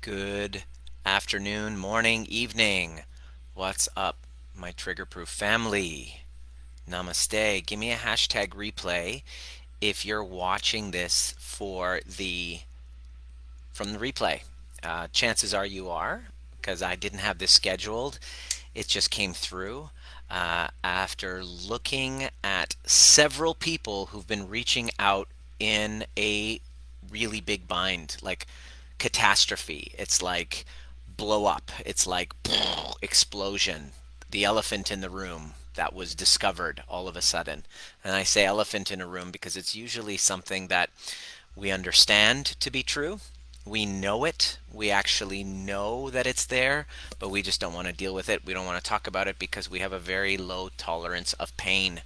Good afternoon, morning, evening. What's up, my trigger-proof family? Namaste. Give me a hashtag replay if you're watching this from the replay. Chances are you are, because I didn't have this scheduled. It just came through after looking at several people who've been reaching out in a really big bind, like catastrophe. It's like blow up. It's like explosion. The elephant in the room that was discovered all of a sudden. And I say elephant in a room because it's usually something that we understand to be true. We know it. We actually know that it's there, but we just don't want to deal with it. We don't want to talk about it because we have a very low tolerance of pain.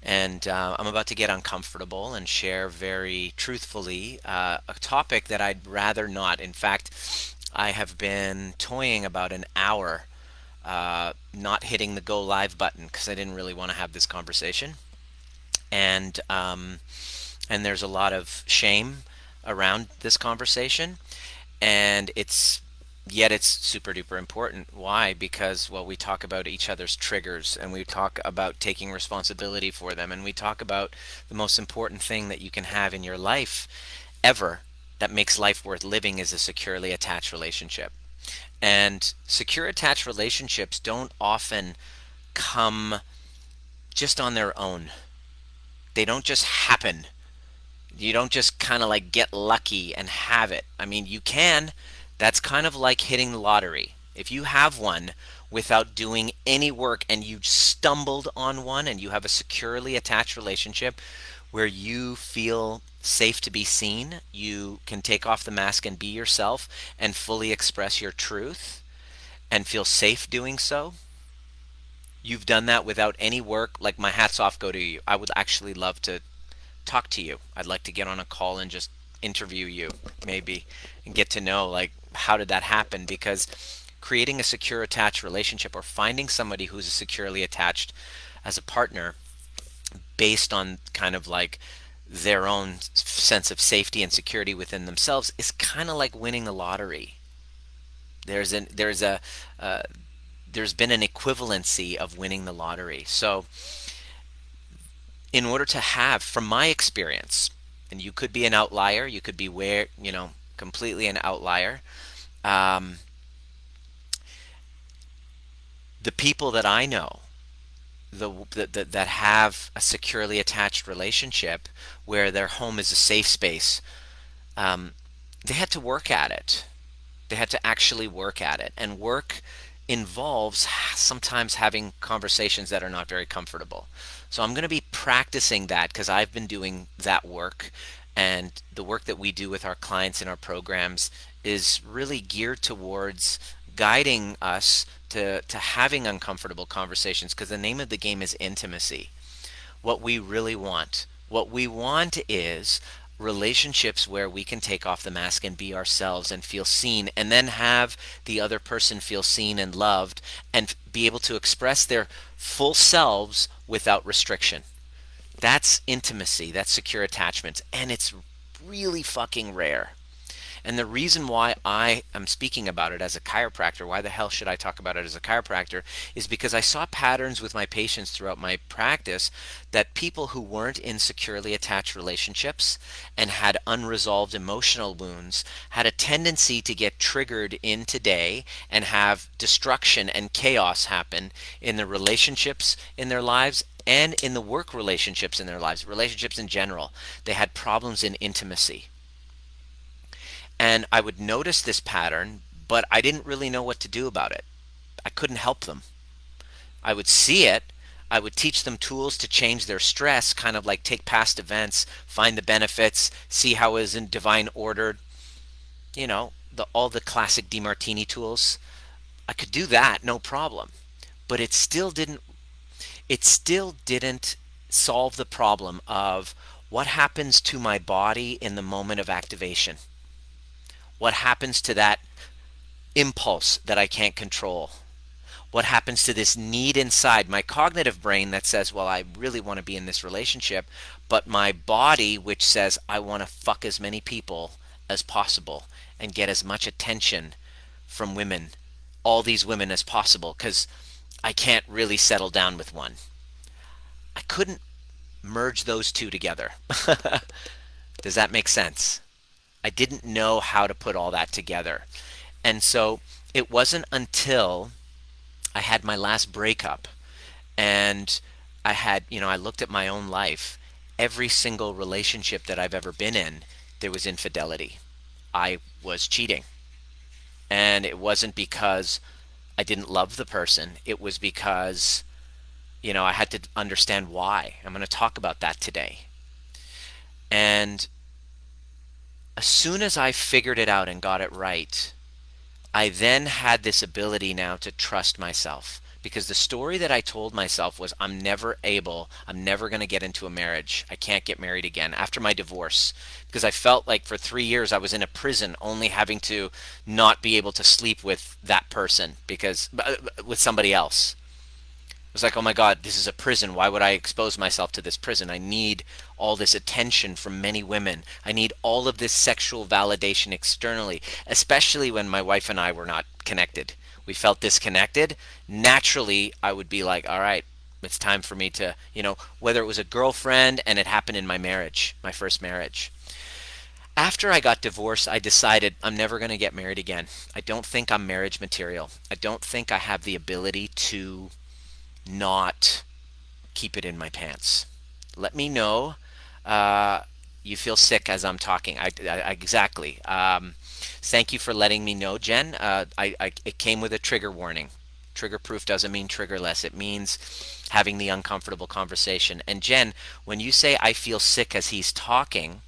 And I'm about to get uncomfortable and share very truthfully a topic that I'd rather not. In fact, I have been toying about an hour not hitting the go live button because I didn't really want to have this conversation. And there's a lot of shame around this conversation, and it's super duper important. Why? Because, well, we talk about each other's triggers, and we talk about taking responsibility for them, and we talk about the most important thing that you can have in your life ever that makes life worth living is a securely attached relationship. And secure attached relationships don't often come just on their own. They don't just happen. You don't just kind of like get lucky and have it. I mean, you can. That's kind of like hitting the lottery. If you have one without doing any work and you stumbled on one and you have a securely attached relationship where you feel safe to be seen, you can take off the mask and be yourself and fully express your truth and feel safe doing so. You've done that without any work. Like, my hats off go to you. I would actually love to talk to you. I'd like to get on a call and just interview you, maybe, and get to know, like, how did that happen? Because creating a secure attached relationship or finding somebody who's securely attached as a partner based on kind of like their own sense of safety and security within themselves is kind of like winning the lottery. There's an there's a there's been an equivalency of winning the lottery. So in order to have, from my experience, and you could be an outlier, you could be completely an outlier. Um, the people that I know, that have a securely attached relationship where their home is a safe space, um, they had to work at it. They had to actually work at it, and work involves sometimes having conversations that are not very comfortable. So I'm going to be practicing that because I've been doing that work, and the work that we do with our clients in our programs is really geared towards guiding us to having uncomfortable conversations, because the name of the game is intimacy. What we really want. What we want is relationships where we can take off the mask and be ourselves and feel seen, and then have the other person feel seen and loved and be able to express their full selves without restriction. That's intimacy. That's secure attachment. And it's really fucking rare. And the reason why I am speaking about it as a chiropractor, why the hell should I talk about it as a chiropractor, is because I saw patterns with my patients throughout my practice that people who weren't in securely attached relationships and had unresolved emotional wounds had a tendency to get triggered in today and have destruction and chaos happen in the relationships in their lives and in the work relationships in their lives, relationships in general. They had problems in intimacy. And I would notice this pattern, but I didn't really know what to do about it. I couldn't help them. I would see it. I would teach them tools to change their stress, kind of like take past events, find the benefits, see how it is in divine order, all the classic DeMartini tools. I could do that, no problem. But it still didn't solve the problem of what happens to my body in the moment of activation. What happens to that impulse that I can't control? What happens to this need inside my cognitive brain that says, well, I really want to be in this relationship, but my body, which says, I want to fuck as many people as possible and get as much attention from women, all these women as possible, because I can't really settle down with one. I couldn't merge those two together. Does that make sense? I didn't know how to put all that together. And so it wasn't until I had my last breakup and I looked at my own life. Every single relationship that I've ever been in, there was infidelity. I was cheating. And it wasn't because I didn't love the person. It was because, I had to understand why. I'm going to talk about that today. And as soon as I figured it out and got it right, I then had this ability now to trust myself. Because the story that I told myself was, I'm never going to get into a marriage. I can't get married again after my divorce. Because I felt like for 3 years I was in a prison, only having to not be able to sleep with that person because with somebody else. It was like, oh my God, this is a prison. Why would I expose myself to this prison? I need all this attention from many women. I need all of this sexual validation externally, especially when my wife and I were not connected. We felt disconnected. Naturally, I would be like, all right, it's time for me to, whether it was a girlfriend, and it happened in my marriage, my first marriage. After I got divorced, I decided I'm never going to get married again. I don't think I'm marriage material. I don't think I have the ability to not keep it in my pants. Let me know. You feel sick as I'm talking. Exactly. Thank you for letting me know, Jen. It came with a trigger warning. Trigger proof doesn't mean triggerless. It means having the uncomfortable conversation. And Jen, when you say I feel sick as he's talking,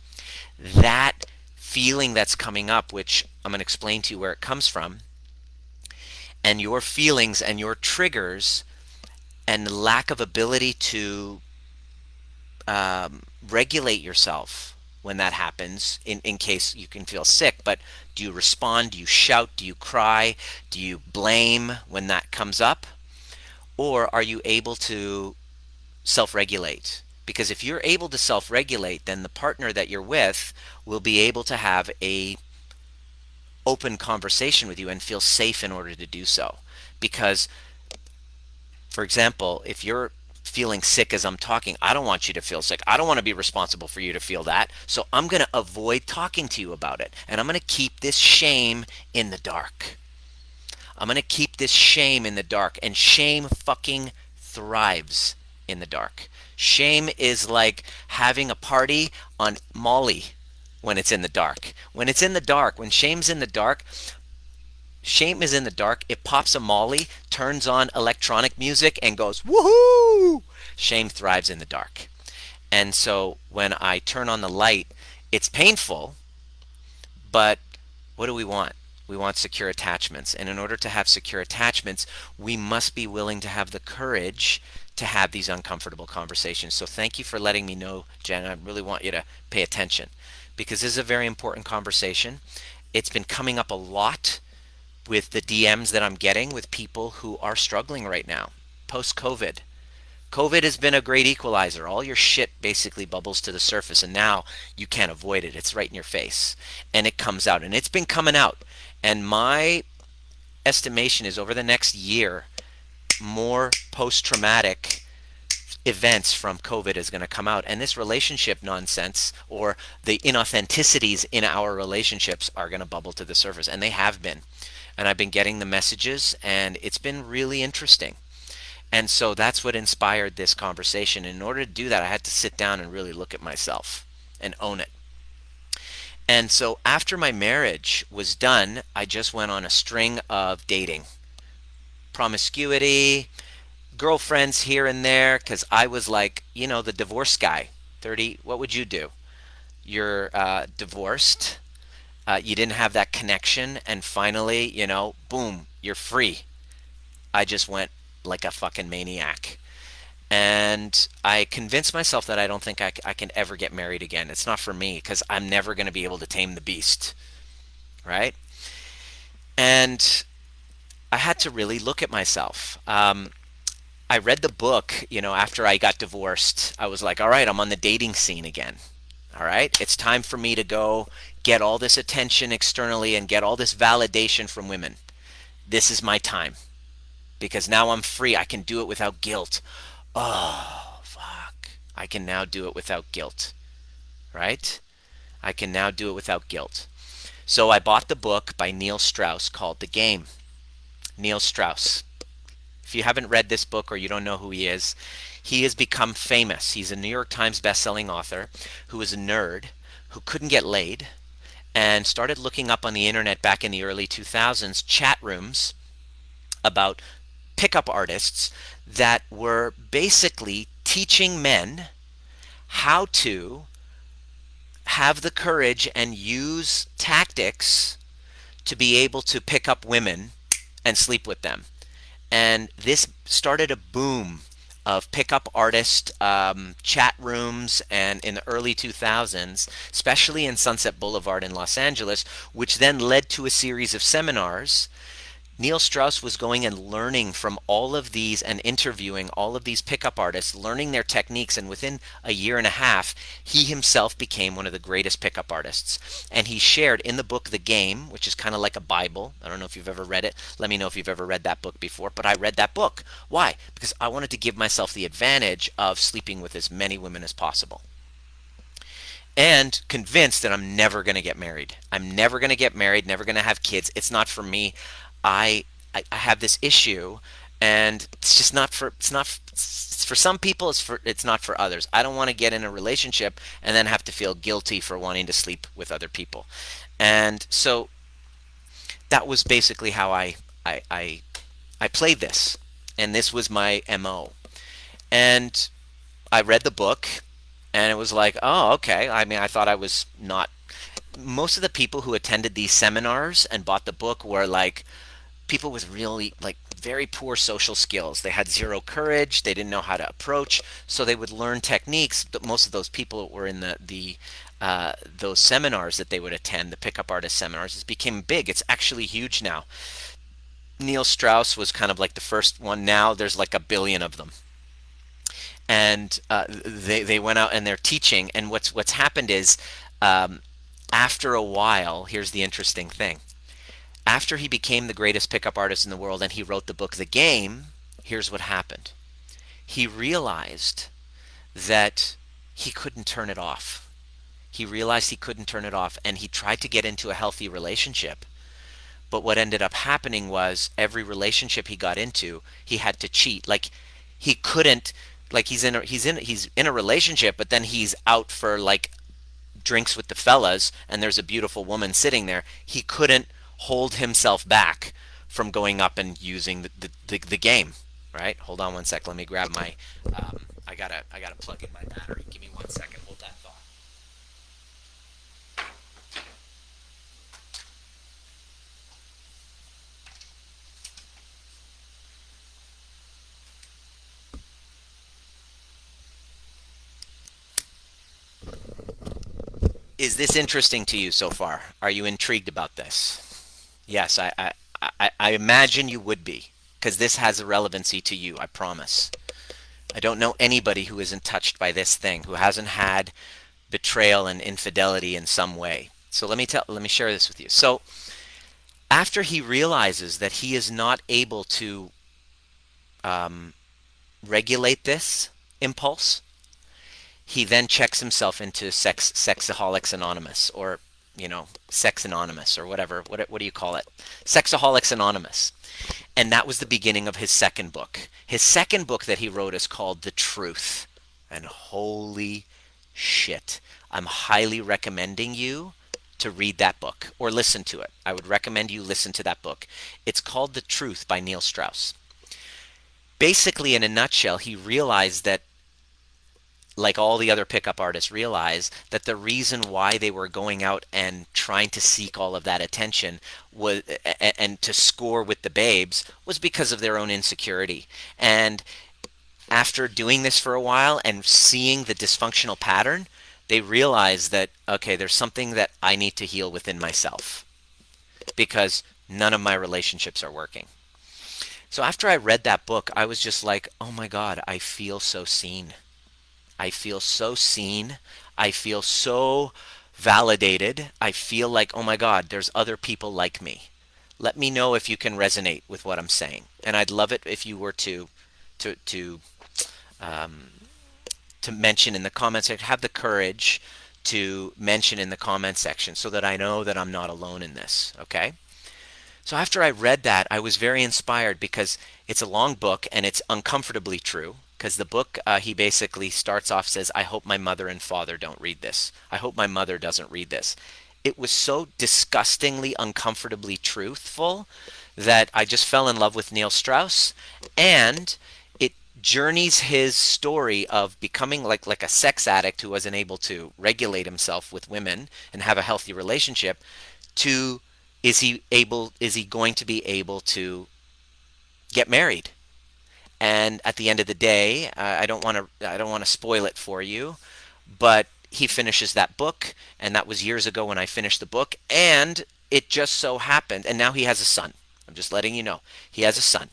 that feeling that's coming up, which I'm going to explain to you where it comes from, and your feelings and your triggers and the lack of ability to regulate yourself when that happens, in case you can feel sick. But do you respond? Do you shout? Do you cry? Do you blame when that comes up? Or are you able to self-regulate? Because if you're able to self-regulate, then the partner that you're with will be able to have a open conversation with you and feel safe in order to do so. Because, for example, if you're feeling sick as I'm talking, I don't want you to feel sick. I don't want to be responsible for you to feel that. So I'm going to avoid talking to you about it. And I'm going to keep this shame in the dark. I'm going to keep this shame in the dark. And shame fucking thrives in the dark. Shame is like having a party on Molly when it's in the dark. When it's in the dark, when shame's in the dark, shame is in the dark, it pops a Molly, turns on electronic music, and goes, woohoo! Shame thrives in the dark. And so when I turn on the light, it's painful, but what do we want? We want secure attachments. And in order to have secure attachments, we must be willing to have the courage to have these uncomfortable conversations. So thank you for letting me know, Jen. I really want you to pay attention because this is a very important conversation. It's been coming up a lot with the DMs that I'm getting with people who are struggling right now, post-COVID. COVID has been a great equalizer. All your shit basically bubbles to the surface, and now you can't avoid it. It's right in your face, and it comes out, and it's been coming out. And my estimation is over the next year, more post-traumatic events from COVID is going to come out, and this relationship nonsense or the inauthenticities in our relationships are going to bubble to the surface, and they have been. And I've been getting the messages, and it's been really interesting. And so that's what inspired this conversation. In order to do that, I had to sit down and really look at myself and own it. And so after my marriage was done, I just went on a string of dating. Promiscuity, girlfriends here and there, because I was like, the divorce guy. 30, what would you do? You're divorced. You didn't have that connection, and finally, boom, you're free. I just went like a fucking maniac. And I convinced myself that I don't think I can ever get married again. It's not for me because I'm never going to be able to tame the beast. Right? And I had to really look at myself. I read the book, after I got divorced. I was like, all right, I'm on the dating scene again. All right, it's time for me to go get all this attention externally and get all this validation from women. This is my time because now I'm free. I can do it without guilt. Oh, fuck. I can now do it without guilt, right? I can now do it without guilt. So I bought the book by Neil Strauss called The Game. Neil Strauss. If you haven't read this book or you don't know who he has become famous. He's a New York Times bestselling author who was a nerd who couldn't get laid and started looking up on the internet back in the early 2000s chat rooms about pickup artists that were basically teaching men how to have the courage and use tactics to be able to pick up women and sleep with them. And this started a boom of pickup artist chat rooms and in the early 2000s, especially in Sunset Boulevard in Los Angeles, which then led to a series of seminars. Neil Strauss was going and learning from all of these and interviewing all of these pickup artists, learning their techniques, and within a year and a half, he himself became one of the greatest pickup artists. And he shared in the book The Game, which is kind of like a Bible. I don't know if you've ever read it. Let me know if you've ever read that book before, but I read that book. Why? Because I wanted to give myself the advantage of sleeping with as many women as possible. And convinced that I'm never going to get married. I'm never going to get married, never going to have kids. It's not for me. I have this issue, and it's just not for it's for some people. It's not for others. I don't want to get in a relationship and then have to feel guilty for wanting to sleep with other people. And so that was basically how I played this, and this was my MO. And I read the book, and it was like, oh, okay. I mean, I thought I was not. Most of the people who attended these seminars and bought the book were like people with really like very poor social skills. They had zero courage. They didn't know how to approach, so they would learn techniques. But most of those people were in the those seminars that they would attend, the pickup artist seminars. It became big. It's actually huge now. Neil Strauss was kind of like the first one. Now there's like a billion of them, and they went out and they're teaching. And what's happened is after a while, here's the interesting thing. After he became the greatest pickup artist in the world and he wrote the book The Game, here's what happened. He realized that he couldn't turn it off. He realized he couldn't turn it off, and he tried to get into a healthy relationship. But what ended up happening was every relationship he got into, he had to cheat. Like he couldn't, like he's in a relationship, but then he's out for like drinks with the fellas and there's a beautiful woman sitting there. He couldn't hold himself back from going up and using the game, right? Hold on one sec. Let me grab my I gotta plug in my battery. Give me 1 second. Hold that thought. Is this interesting to you so far? Are you intrigued about this? Yes, I imagine you would be, because this has a relevancy to you, I promise. I don't know anybody who isn't touched by this thing, who hasn't had betrayal and infidelity in some way. So let me share this with you. So after he realizes that he is not able to regulate this impulse, he then checks himself into Sexaholics Anonymous, or Sex Anonymous, or whatever. What do you call it? Sexaholics Anonymous. And that was the beginning of his second book. His second book that he wrote is called The Truth. And holy shit, I'm highly recommending you to read that book or listen to it. I would recommend you listen to that book. It's called The Truth by Neil Strauss. Basically, in a nutshell, he realized that, like all the other pickup artists realized, that the reason why they were going out and trying to seek all of that attention was, and to score with the babes, was because of their own insecurity. And after doing this for a while and seeing the dysfunctional pattern, they realized that, okay, there's something that I need to heal within myself, because none of my relationships are working. So after I read that book, I was just like, oh my God, I feel so seen. I feel so seen. I feel so validated. I feel like, oh my God, there's other people like me. Let me know if you can resonate with what I'm saying. And I'd love it if you were to to to mention in the comments section, have the courage to mention in the comment section so that I know that I'm not alone in this, okay? So after I read that, I was very inspired because it's a long book and it's uncomfortably true. Because the book, he basically starts off, says, I hope my mother and father don't read this. I hope my mother doesn't read this. It was so disgustingly, uncomfortably truthful that I just fell in love with Neil Strauss. And it journeys his story of becoming like a sex addict who wasn't able to regulate himself with women and have a healthy relationship to is he going to be able to get married? And at the end of the day, I don't want to spoil it for you, but he finishes that book, and that was years ago when I finished the book, and it just so happened, and now he has a son. I'm just letting you know he has a son.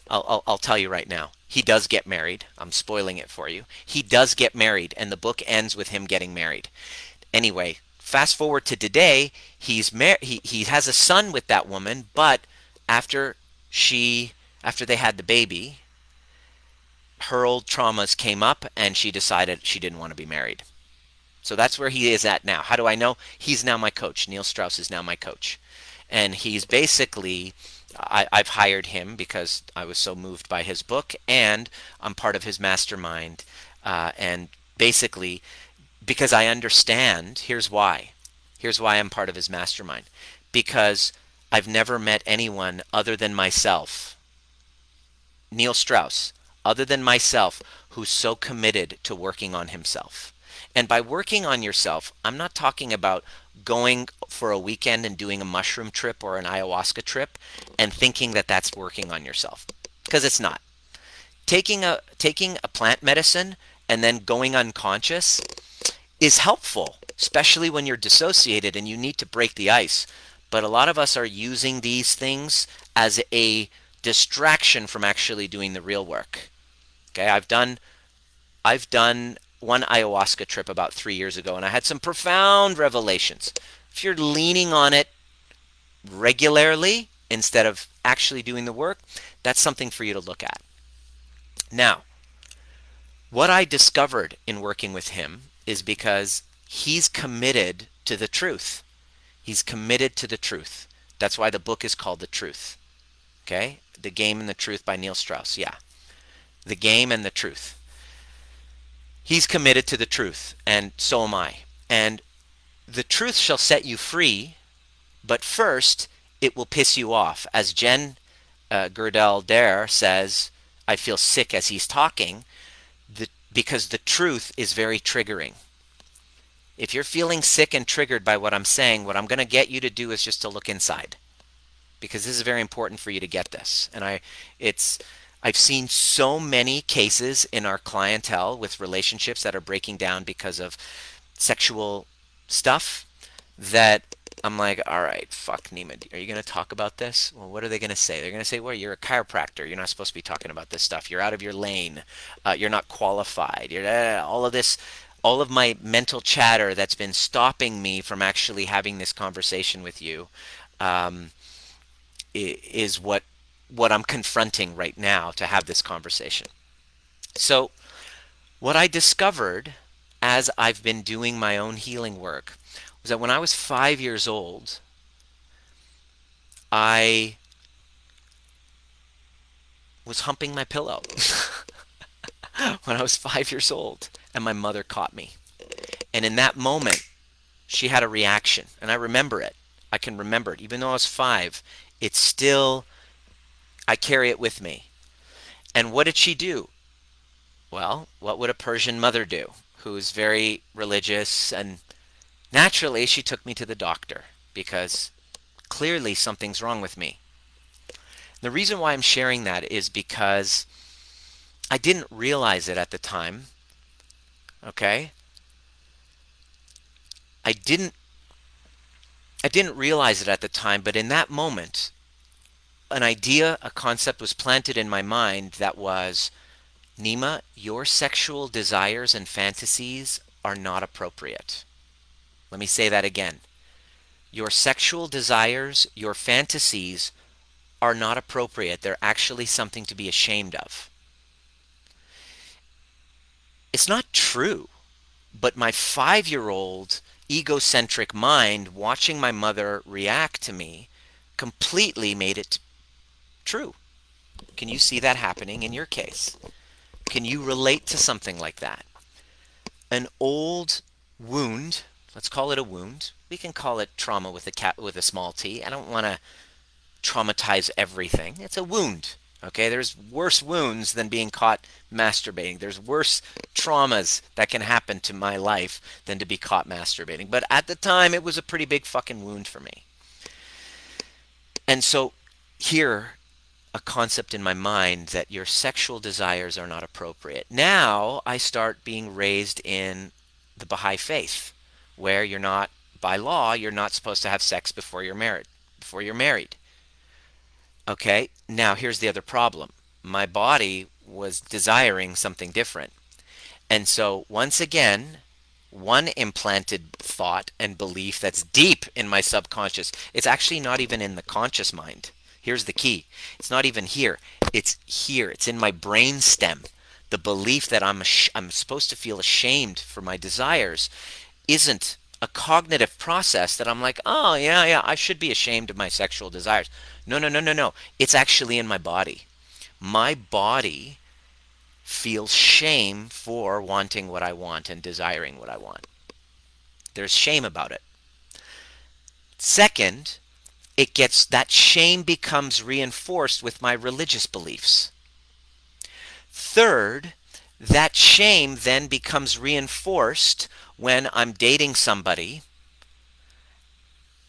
I'll tell you right now. He does get married. I'm spoiling it for you. He does get married, and the book ends with him getting married. Anyway, fast forward to today, he has a son with that woman, but after after they had the baby, her old traumas came up and she decided she didn't want to be married. So that's where he is at now. How do I know? He's now my coach. Neil Strauss is now my coach. And he's basically, I've hired him because I was so moved by his book, and I'm part of his mastermind. And basically, because I understand, here's why. Here's why I'm part of his mastermind. Because I've never met anyone other than myself, Neil Strauss, other than myself, who's so committed to working on himself. And by working on yourself, I'm not talking about going for a weekend and doing a mushroom trip or an ayahuasca trip and thinking that that's working on yourself, because it's not. Taking a plant medicine and then going unconscious is helpful, especially when you're dissociated and you need to break the ice. But a lot of us are using these things as a distraction from actually doing the real work. Okay, I've done one ayahuasca trip about 3 years ago, and I had some profound revelations. If you're leaning on it regularly instead of actually doing the work, that's something for you to look at. Now, what I discovered in working with him is because he's committed to the truth. He's committed to the truth. That's why the book is called The Truth. Okay? The Game and the Truth by Neil Strauss. Yeah. The Game and the Truth. He's committed to the truth, and so am I. And the truth shall set you free, but first it will piss you off. As Jen Girdell Dare says, I feel sick as he's talking, because the truth is very triggering. If you're feeling sick and triggered by what I'm saying, what I'm going to get you to do is just to look inside, because this is very important for you to get this. And I've seen so many cases in our clientele with relationships that are breaking down because of sexual stuff that I'm like, all right, fuck, Nima, are you going to talk about this? Well, what are they going to say? They're going to say, well, you're a chiropractor. You're not supposed to be talking about this stuff. You're out of your lane. You're not qualified. All of this, all of my mental chatter that's been stopping me from actually having this conversation with you is what I'm confronting right now to have this conversation. So what I discovered as I've been doing my own healing work was that when I was 5 years old, I was humping my pillow when I was 5 years old, and my mother caught me. And in that moment, she had a reaction, and I remember it. I can remember it. Even though I was 5, it's still, I carry it with me. And what did she do? Well, what would a Persian mother do who's very religious? And naturally, she took me to the doctor because clearly something's wrong with me. The reason why I'm sharing that is because I didn't realize it at the time. Okay? I didn't realize it at the time, but in that moment, an idea, a concept was planted in my mind that was, Nima, your sexual desires and fantasies are not appropriate. Let me say that again. Your sexual desires, your fantasies are not appropriate. They're actually something to be ashamed of. It's not true, but my 5-year old egocentric mind watching my mother react to me completely made it true. Can you see that happening in your case? Can you relate to something like that? An old wound, let's call it a wound. We can call it trauma with a small t. I don't want to traumatize everything. It's a wound. Okay, there's worse wounds than being caught masturbating. There's worse traumas that can happen to my life than to be caught masturbating. But at the time, it was a pretty big fucking wound for me. And so, here, a concept in my mind that your sexual desires are not appropriate. Now, I start being raised in the Baha'i faith, where you're not, by law, you're not supposed to have sex before you're married. Before you're married. Okay, now here's the other problem. My body was desiring something different. And so, once again, one implanted thought and belief that's deep in my subconscious. It's actually not even in the conscious mind. Here's the key. It's not even here. It's here. It's in my brain stem. The belief that I'm supposed to feel ashamed for my desires isn't a cognitive process that I'm like, oh, yeah, yeah, I should be ashamed of my sexual desires. No, no, no, no, no. It's actually in my body. My body feels shame for wanting what I want and desiring what I want. There's shame about it. Second, that shame becomes reinforced with my religious beliefs. Third, that shame then becomes reinforced when I'm dating somebody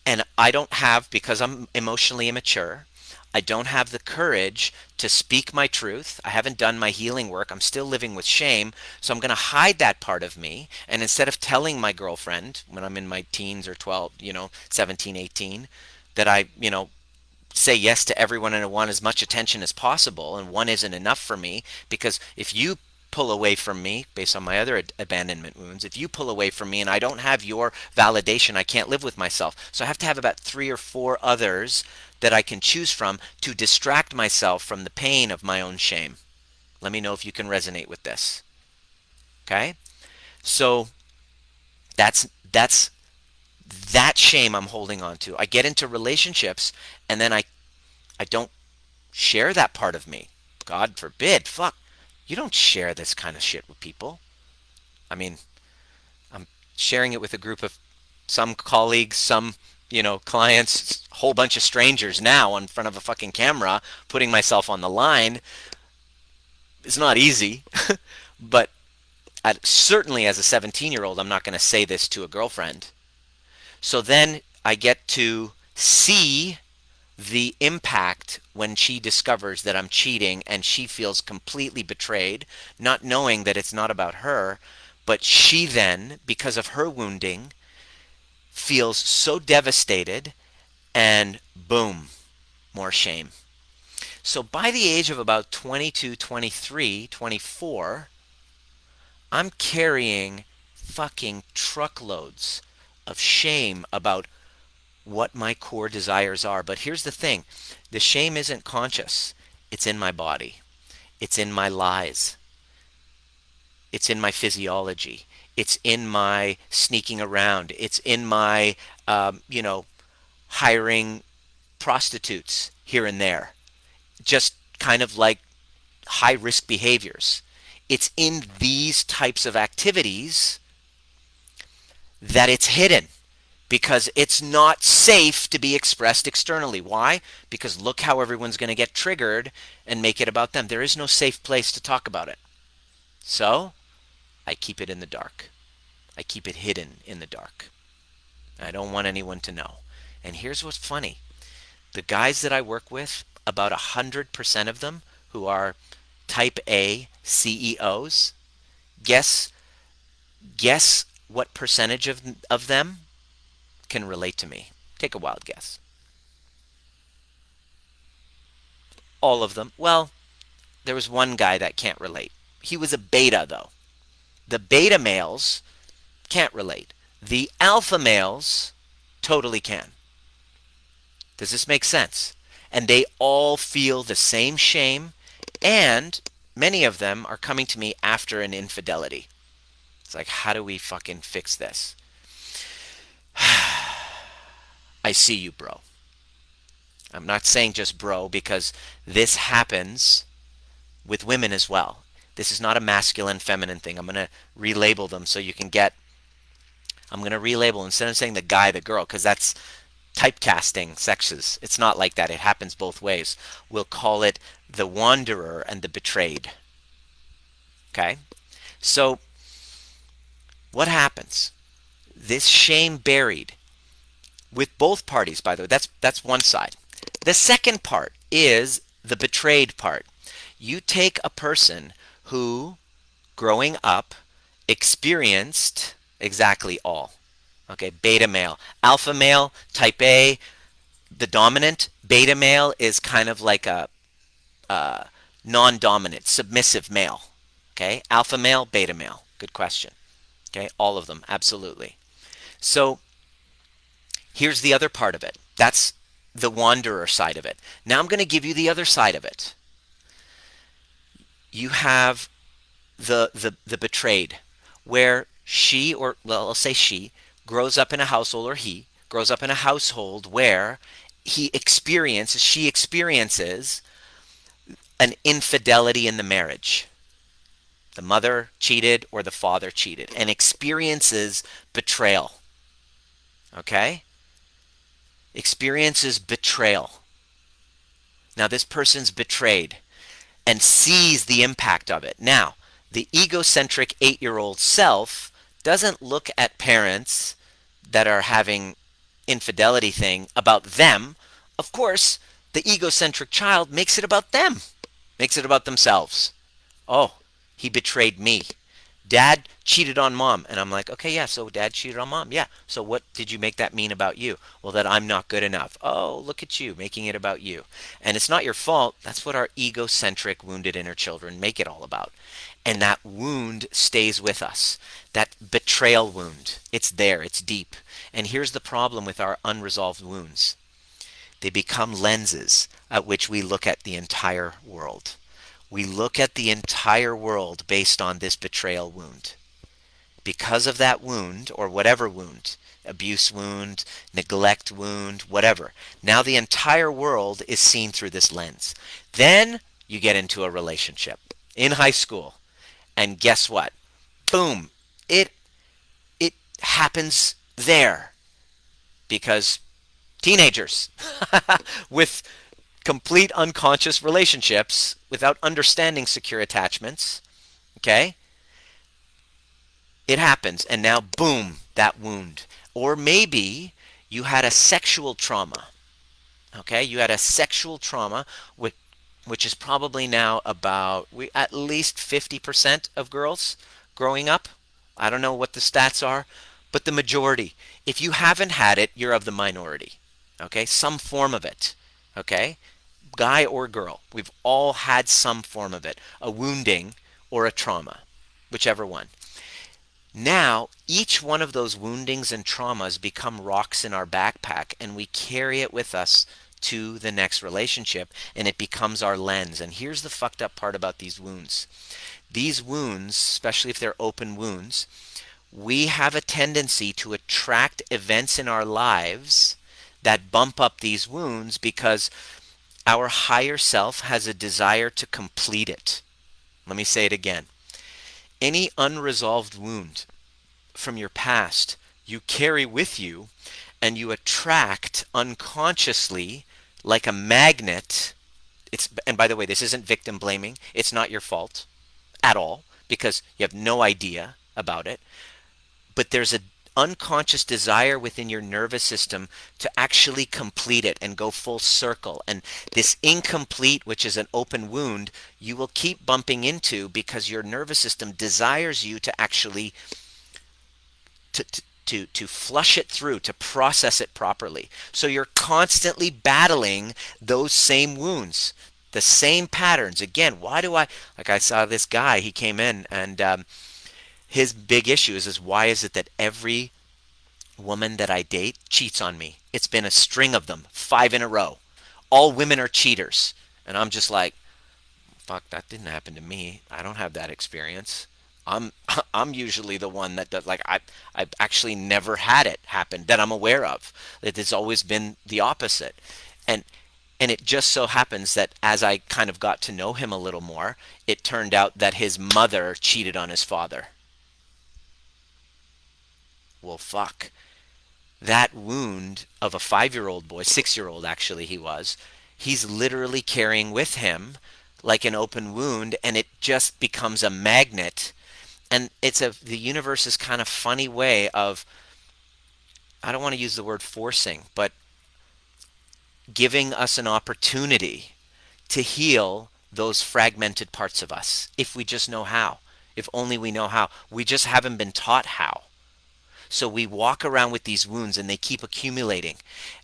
and I don't have, because I'm emotionally immature, I don't have the courage to speak my truth. I haven't done my healing work. I'm still living with shame. So I'm going to hide that part of me. And instead of telling my girlfriend when I'm in my teens or 12, 17, 18, that I say yes to everyone and I want as much attention as possible, and one isn't enough for me, because if you pull away from me based on my other abandonment wounds, if you pull away from me and I don't have your validation, I can't live with myself. So I have to have about 3 or 4 others that I can choose from to distract myself from the pain of my own shame. Let me know if you can resonate with this. Okay? So that's that shame I'm holding on to. I get into relationships and then I don't share that part of me. God forbid. Fuck. You don't share this kind of shit with people. I mean, I'm sharing it with a group of some colleagues, some, clients, a whole bunch of strangers now in front of a fucking camera, putting myself on the line. It's not easy. But certainly as a 17-year-old, I'm not going to say this to a girlfriend. So then I get to see the impact when she discovers that I'm cheating and she feels completely betrayed, not knowing that it's not about her, but she then, because of her wounding, feels so devastated, and boom, more shame. So by the age of about 22, 23, 24, I'm carrying fucking truckloads of shame about what my core desires are. But here's the thing. The shame isn't conscious. It's in my body. It's in my lies. It's in my physiology. It's in my sneaking around. It's in my, hiring prostitutes here and there. Just kind of like high risk behaviors. It's in these types of activities that it's hidden, because it's not safe to be expressed externally. Why? Because look how everyone's going to get triggered and make it about them. There is no safe place to talk about it. So I keep it in the dark. I keep it hidden in the dark. I don't want anyone to know. And here's what's funny. The guys that I work with, about 100% of them who are type A CEOs, guess what percentage of them can relate to me? Take a wild guess. All of them. Well, there was one guy that can't relate. He was a beta, though. The beta males can't relate. The alpha males totally can. Does this make sense? And they all feel the same shame, and many of them are coming to me after an infidelity. It's like, how do we fucking fix this? I see you, bro. I'm not saying just bro because this happens with women as well. This is not a masculine feminine thing. I'm going to relabel them so you can get. I'm going to relabel instead of saying the guy, the girl, because that's typecasting sexes. It's not like that. It happens both ways. We'll call it the wanderer and the betrayed. Okay? So, what happens? This shame buried with both parties, by the way. That's one side. The second part is the betrayed part. You take a person who, growing up, experienced exactly all. Okay, beta male. Alpha male, type A, the dominant. Beta male is kind of like a non-dominant, submissive male. Okay, alpha male, beta male. Good question. Okay, all of them, absolutely. So here's the other part of it. That's the wanderer side of it. Now I'm going to give you the other side of it. You have the betrayed, where she, or well, I'll say she, grows up in a household, or he grows up in a household where she experiences an infidelity in the marriage. The mother cheated or the father cheated, and experiences betrayal. Okay? Experiences betrayal. Now, this person's betrayed and sees the impact of it. Now, the egocentric 8-year-old self doesn't look at parents that are having infidelity thing about them. Of course, the egocentric child makes it about them, makes it about themselves. Oh, he betrayed me. Dad cheated on mom. And I'm like, okay, yeah, so dad cheated on mom. Yeah, so what did you make that mean about you? Well, that I'm not good enough. Oh, look at you, making it about you. And it's not your fault. That's what our egocentric, wounded inner children make it all about. And that wound stays with us. That betrayal wound, it's there, it's deep. And here's the problem with our unresolved wounds. They become lenses at which we look at the entire world. We look at the entire world based on this betrayal wound. Because of that wound, or whatever wound, abuse wound, neglect wound, whatever, now the entire world is seen through this lens. Then you get into a relationship in high school, and guess what? Boom! It happens there. Because teenagers with complete unconscious relationships without understanding secure attachments, okay? It happens, and now, boom, that wound. Or maybe you had a sexual trauma, okay? You had a sexual trauma, which is probably now about at least 50% of girls growing up. I don't know what the stats are, but the majority. If you haven't had it, you're of the minority, okay? Some form of it, okay? Guy or girl, we've all had some form of it, a wounding or a trauma, whichever one. Now, each one of those woundings and traumas become rocks in our backpack, and we carry it with us to the next relationship, and it becomes our lens. And here's the fucked up part about these wounds. These wounds, especially if they're open wounds, we have a tendency to attract events in our lives that bump up these wounds because our higher self has a desire to complete it. Let me say it again. Any unresolved wound from your past, you carry with you, and you attract unconsciously like a magnet. And by the way, this isn't victim blaming. It's not your fault at all because you have no idea about it. But there's an unconscious desire within your nervous system to actually complete it and go full circle. And this incomplete, which is an open wound, you will keep bumping into because your nervous system desires you to actually to flush it through, to process it properly. So you're constantly battling those same wounds. The same patterns. Again, why do like I saw this guy, he came in and his big issue is why is it that every woman that I date cheats on me? It's been a string of them, 5 in a row. All women are cheaters. And I'm just like, fuck, that didn't happen to me. I don't have that experience. I'm I'm usually the one that does, like I've actually never had it happen that I'm aware of. It has always been the opposite. And and it just so happens that as I kind of got to know him a little more, it turned out that his mother cheated on his father. Well, fuck. That wound of a 5-year-old boy, 6-year-old actually he was, he's literally carrying with him like an open wound, and it just becomes a magnet. And the universe is kind of funny way of, I don't want to use the word forcing, but giving us an opportunity to heal those fragmented parts of us if we just know how. If only we know how. We just haven't been taught how. So we walk around with these wounds and they keep accumulating.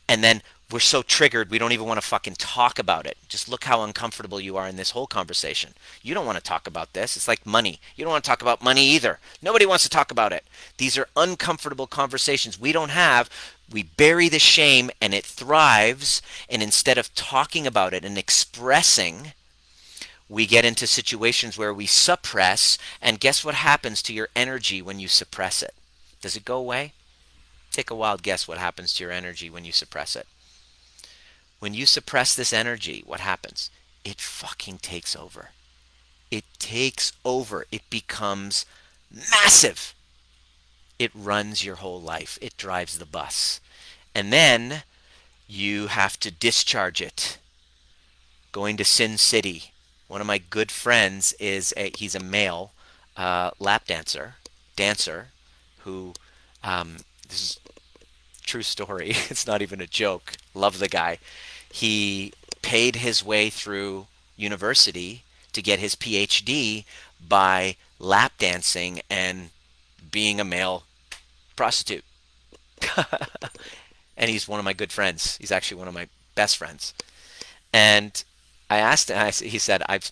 And then we're so triggered we don't even want to fucking talk about it. Just look how uncomfortable you are in this whole conversation. You don't want to talk about this. It's like money. You don't want to talk about money either. Nobody wants to talk about it. These are uncomfortable conversations we don't have. We bury the shame and it thrives. And instead of talking about it and expressing, we get into situations where we suppress. And guess what happens to your energy when you suppress it? Does it go away? Take a wild guess what happens to your energy when you suppress it. When you suppress this energy, what happens? It fucking takes over. It takes over. It becomes massive. It runs your whole life. It drives the bus. And then you have to discharge it. Going to Sin City. One of my good friends he's a male lap dancer, who, this is true story. It's not even a joke. Love the guy. He paid his way through university to get his PhD by lap dancing and being a male prostitute. And he's one of my good friends. He's actually one of my best friends. And I asked him, he said, I've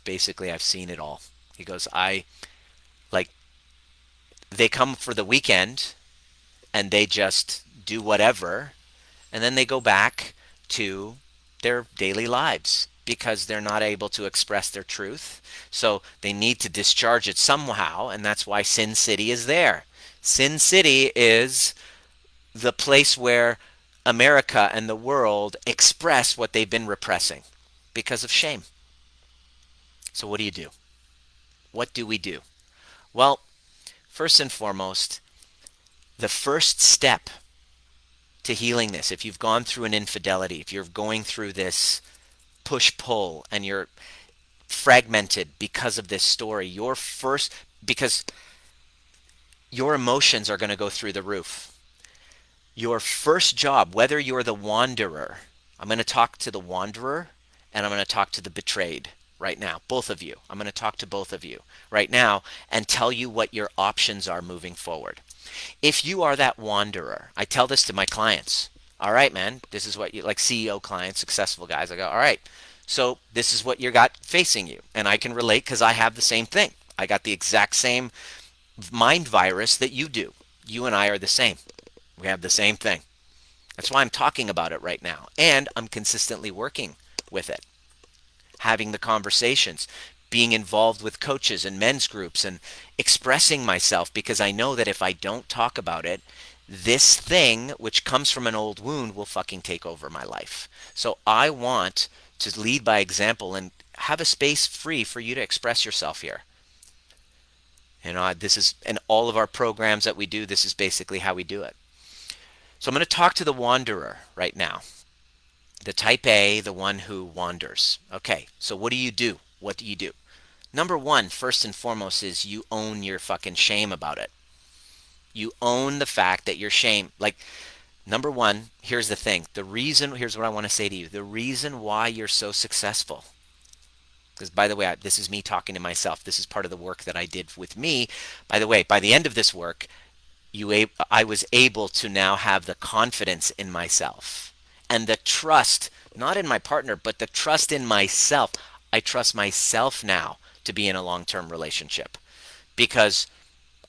seen it all. He goes, like, they come for the weekend and they just do whatever, and then they go back to their daily lives because they're not able to express their truth. So they need to discharge it somehow, and that's why Sin City is there. Sin City is the place where America and the world express what they've been repressing because of shame. So what do you do? What do we do? Well, first and foremost, the first step to healing this, if you've gone through an infidelity, if you're going through this push-pull and you're fragmented because of this story, because your emotions are going to go through the roof. Your first job, whether you're the wanderer, I'm going to talk to the wanderer and I'm going to talk to the betrayed right now, both of you. I'm going to talk to both of you right now and tell you what your options are moving forward. If you are that wanderer, I tell this to my clients. All right, man, this is what you, like CEO clients, successful guys, I go, all right, so this is what you got facing you. And I can relate because I have the same thing. I got the exact same mind virus that you do. You and I are the same. We have the same thing. That's why I'm talking about it right now. And I'm consistently working with it, having the conversations, being involved with coaches and men's groups and expressing myself, because I know that if I don't talk about it, this thing, which comes from an old wound, will fucking take over my life. So I want to lead by example and have a space free for you to express yourself here. You know, this is, in all of our programs that we do, this is basically how we do it. So I'm going to talk to the wanderer right now. The type A, the one who wanders. Okay, so what do you do? What do you do? Number one, first and foremost, is you own your fucking shame about it. You own the fact that you're shame. Like, number one, here's the thing. Here's what I want to say to you. The reason why you're so successful, because, by the way, this is me talking to myself. This is part of the work that I did with me. By the way, by the end of this work, I was able to now have the confidence in myself and the trust, not in my partner, but the trust in myself. I trust myself now to be in a long-term relationship because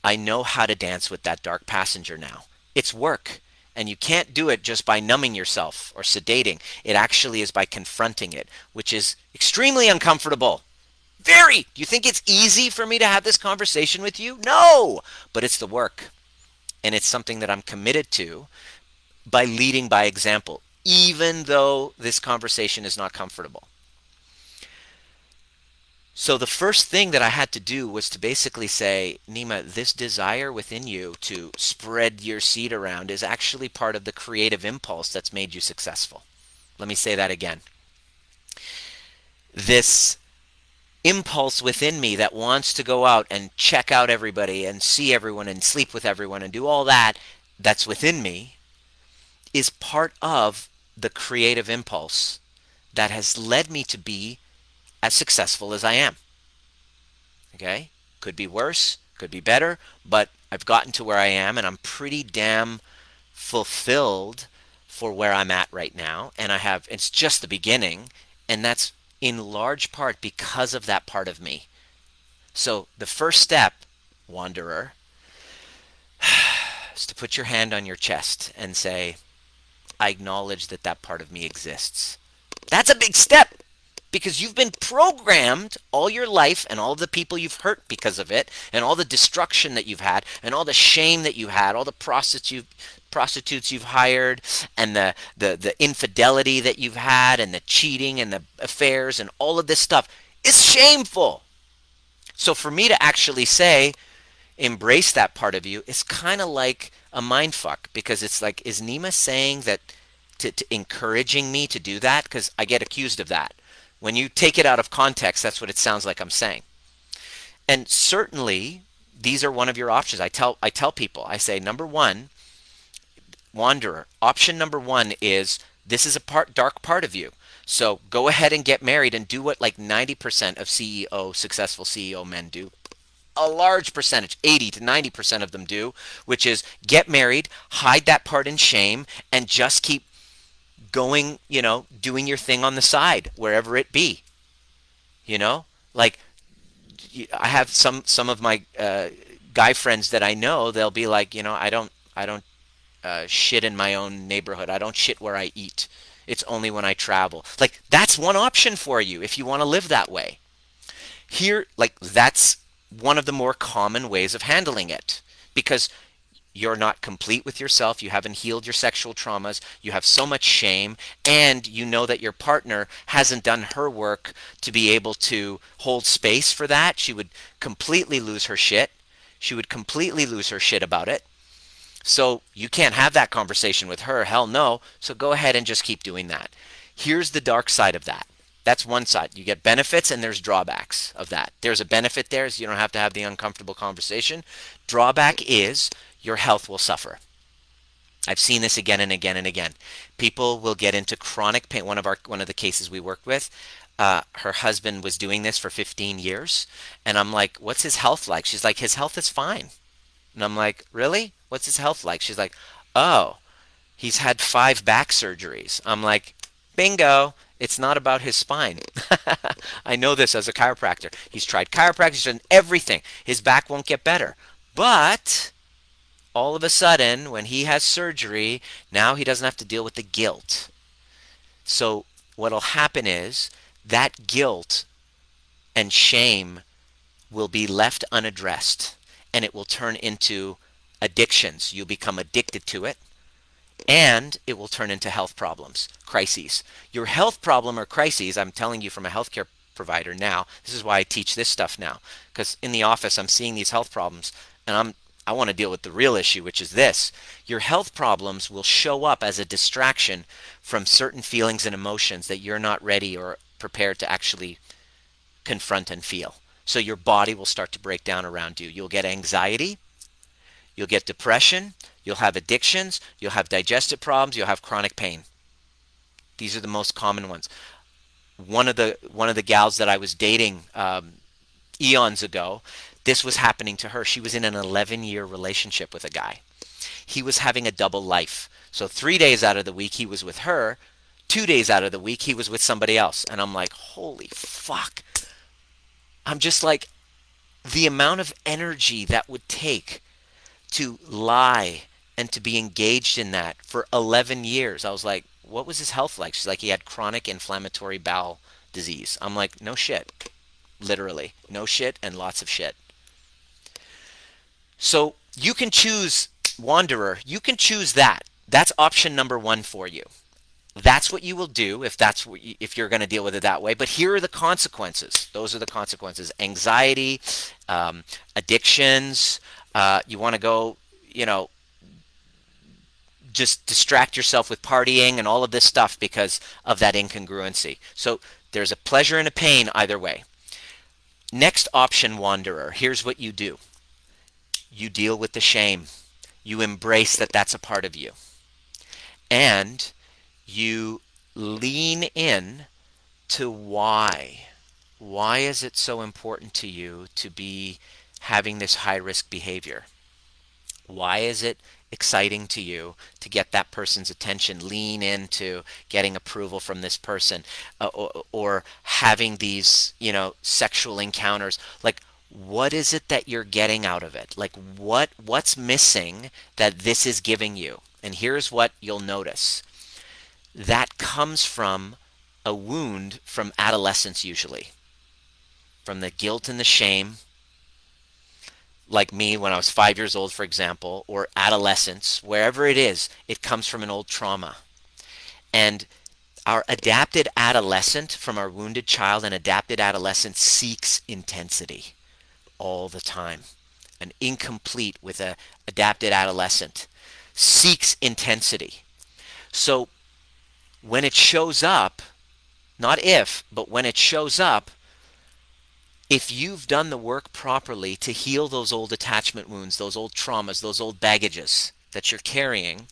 I know how to dance with that dark passenger now. It's work. And you can't do it just by numbing yourself or sedating. It actually is by confronting it, which is extremely uncomfortable. Very. Do you think it's easy for me to have this conversation with you? No. But it's the work. And it's something that I'm committed to by leading by example, even though this conversation is not comfortable. So the first thing that I had to do was to basically say, Nima, this desire within you to spread your seed around is actually part of the creative impulse that's made you successful. Let me say that again. This impulse within me that wants to go out and check out everybody and see everyone and sleep with everyone and do all that that's within me is part of the creative impulse that has led me to be as successful as I am. Okay? Could be worse, could be better, but I've gotten to where I am and I'm pretty damn fulfilled for where I'm at right now. And it's just the beginning, and that's in large part because of that part of me. So the first step, wanderer, is to put your hand on your chest and say, I acknowledge that that part of me exists. That's a big step because you've been programmed all your life and all of the people you've hurt because of it and all the destruction that you've had and all the shame that you had, all the prostitutes you've hired and the infidelity that you've had and the cheating and the affairs and all of this stuff is shameful. So for me to actually say, embrace that part of you is kind of like a mind fuck because it's like, is Nima saying that to encouraging me to do that? Because I get accused of that. When you take it out of context, that's what it sounds like I'm saying. And certainly, these are one of your options. I tell people, I say, number one, wanderer, option number one is this is a dark part of you. So go ahead and get married and do what like 90% of successful CEO men do. A large percentage, 80 to 90% of them do, which is get married, hide that part in shame, and just keep going, doing your thing on the side, wherever it be. Like I have some of my guy friends that I know, they'll be like, I don't shit in my own neighborhood. I don't shit where I eat. It's only when I travel. Like that's one option for you if you want to live that way. Here, like that's one of the more common ways of handling it because you're not complete with yourself. You haven't healed your sexual traumas. You have so much shame, and you know that your partner hasn't done her work to be able to hold space for that. She would completely lose her shit. She would completely lose her shit about it. So you can't have that conversation with her. Hell no. So go ahead and just keep doing that. Here's the dark side of that. That's one side. You get benefits and there's drawbacks of that. There's a benefit there, so you don't have to have the uncomfortable conversation. Drawback is your health will suffer. I've seen this again and again and again. People will get into chronic pain. One of the cases we worked with, her husband was doing this for 15 years. And I'm like, what's his health like? She's like, his health is fine. And I'm like, really? What's his health like? She's like, oh, he's had 5 back surgeries. I'm like, bingo. It's not about his spine. I know this as a chiropractor. He's tried chiropractic, he's done everything. His back won't get better. But all of a sudden, when he has surgery, now he doesn't have to deal with the guilt. So what'll happen is that guilt and shame will be left unaddressed, and it will turn into addictions. You'll become addicted to it. And it will turn into health problems, crises. Your health problem or crises, I'm telling you from a healthcare provider now, this is why I teach this stuff now, because in the office I'm seeing these health problems, and I want to deal with the real issue, which is this. Your health problems will show up as a distraction from certain feelings and emotions that you're not ready or prepared to actually confront and feel. So your body will start to break down around you. You'll get anxiety, you'll get depression, you'll have addictions, you'll have digestive problems, you'll have chronic pain. These are the most common ones. One of the gals that I was dating eons ago, this was happening to her. She was in an 11-year relationship with a guy. He was having a double life. So 3 days out of the week he was with her, 2 days out of the week, he was with somebody else. And I'm like, holy fuck. I'm just like, the amount of energy that would take to lie and to be engaged in that for 11 years. I was like, what was his health like? She's like, he had chronic inflammatory bowel disease. I'm like, no shit. Literally. No shit and lots of shit. So you can choose Wanderer. You can choose that. That's option number one for you. That's what you will do if you're going to deal with it that way. But here are the consequences. Those are the consequences. Anxiety, addictions. You want to go, just distract yourself with partying and all of this stuff because of that incongruency. So there's a pleasure and a pain either way. Next option, Wanderer. Here's what you do. You deal with the shame. You embrace that that's a part of you. And you lean in to why. Why is it so important to you to be having this high-risk behavior? Why is it exciting to you to get that person's attention, lean into getting approval from this person, or having these, sexual encounters? Like, what is it that you're getting out of it? Like, what's missing that this is giving you? And here's what you'll notice. That comes from a wound from adolescence, usually. From the guilt and the shame, like me when I was 5 years old, for example, or adolescence, wherever it is, it comes from an old trauma. And our adapted adolescent, from our wounded child, and adapted adolescent seeks intensity all the time. An incomplete with a adapted adolescent seeks intensity. So when it shows up, not if, but when it shows up, if you've done the work properly to heal those old attachment wounds, those old traumas, those old baggages that you're carrying,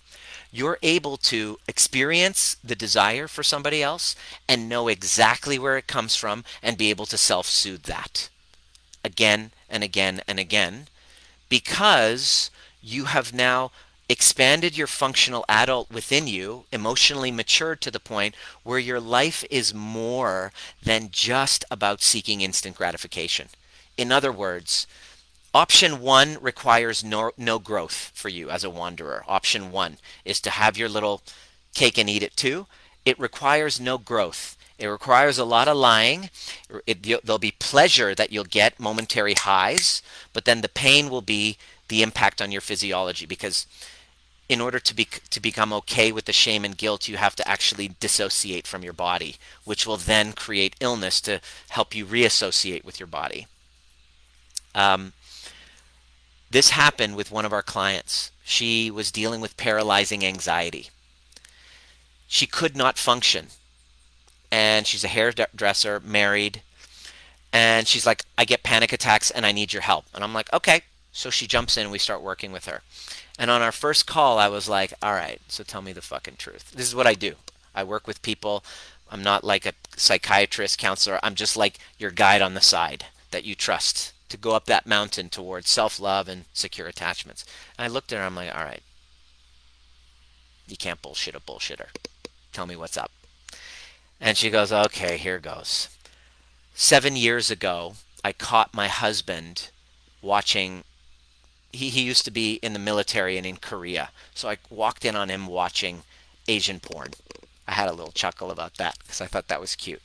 you're able to experience the desire for somebody else and know exactly where it comes from and be able to self-soothe that again and again and again, because you have now expanded your functional adult within you, emotionally matured to the point where your life is more than just about seeking instant gratification. In other words, option one requires no growth for you as a wanderer. Option one is to have your little cake and eat it too. It requires no growth. It requires a lot of lying. There'll be pleasure that you'll get, momentary highs, but then the pain will be the impact on your physiology, because in order to become okay with the shame and guilt, you have to actually dissociate from your body, which will then create illness to help you reassociate with your body. This happened with one of our clients. She was dealing with paralyzing anxiety. She could not function. And she's a hairdresser, married. And she's like, I get panic attacks and I need your help. And I'm like, okay. So she jumps in and we start working with her. And on our first call, I was like, all right, so tell me the fucking truth. This is what I do. I work with people. I'm not like a psychiatrist, counselor. I'm just like your guide on the side that you trust to go up that mountain towards self-love and secure attachments. And I looked at her, I'm like, all right, you can't bullshit a bullshitter. Tell me what's up. And she goes, okay, here goes. 7 years ago, I caught my husband watching. He used to be in the military and in Korea. So I walked in on him watching Asian porn. I had a little chuckle about that because I thought that was cute.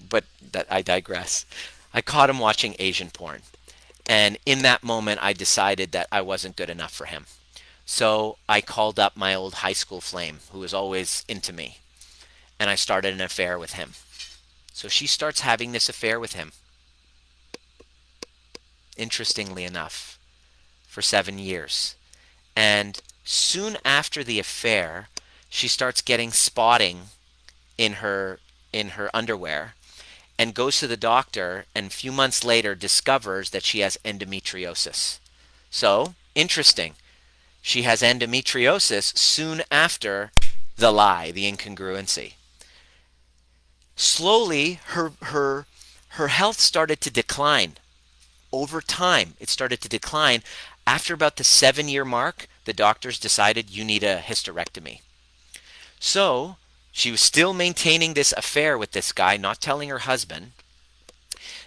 But I digress. I caught him watching Asian porn. And in that moment, I decided that I wasn't good enough for him. So I called up my old high school flame, who was always into me. And I started an affair with him. So she starts having this affair with him. Interestingly enough, for 7 years. And soon after the affair, she starts getting spotting in her underwear and goes to the doctor, and a few months later discovers that she has endometriosis. So, interesting. She has endometriosis soon after the lie, the incongruency. Slowly, her health started to decline. Over time, it started to decline. After about the 7-year mark, the doctors decided you need a hysterectomy. So she was still maintaining this affair with this guy, not telling her husband.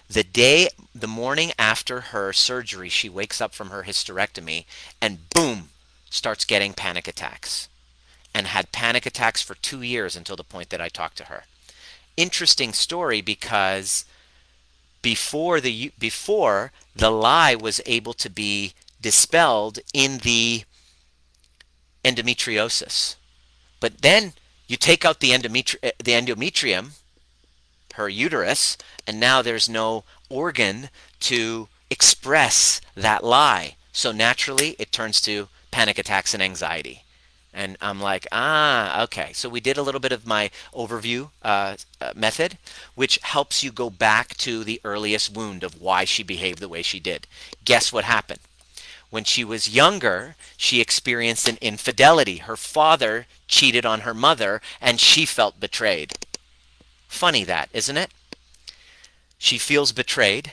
The morning after her surgery, she wakes up from her hysterectomy and boom, starts getting panic attacks, and had panic attacks for 2 years until the point that I talked to her. Interesting story, because before the lie was able to be dispelled in the endometriosis. But then you take out the endometrium, her uterus, and now there's no organ to express that lie. So naturally, it turns to panic attacks and anxiety. And I'm like, okay. So we did a little bit of my overview method, which helps you go back to the earliest wound of why she behaved the way she did. Guess what happened? When she was younger, she experienced an infidelity. Her father cheated on her mother, and she felt betrayed. Funny that, isn't it? She feels betrayed,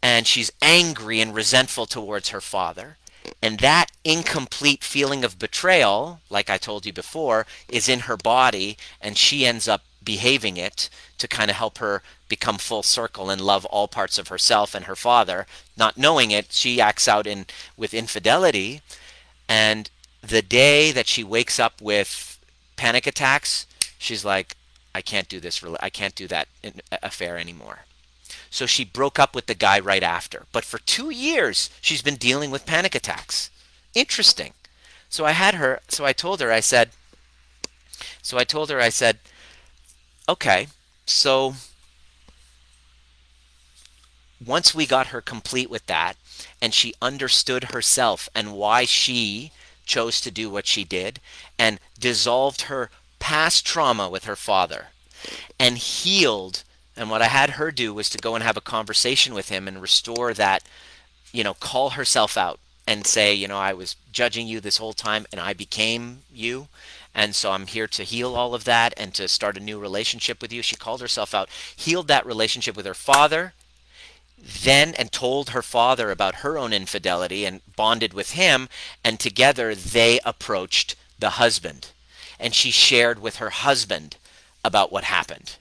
and she's angry and resentful towards her father. And that incomplete feeling of betrayal, like I told you before, is in her body, and she ends up behaving it to kind of help her become full circle and love all parts of herself and her father. Not knowing it, she acts out with infidelity, and the day that she wakes up with panic attacks, she's like, I can't do this. I can't do that affair anymore. So she broke up with the guy right after. But for 2 years, she's been dealing with panic attacks. Interesting. So I told her, I said, okay, so once we got her complete with that, and she understood herself and why she chose to do what she did, and dissolved her past trauma with her father, and healed. And what I had her do was to go and have a conversation with him and restore that, call herself out and say, I was judging you this whole time and I became you. And so I'm here to heal all of that and to start a new relationship with you. She called herself out, healed that relationship with her father, then, and told her father about her own infidelity and bonded with him. And together they approached the husband. And she shared with her husband about what happened.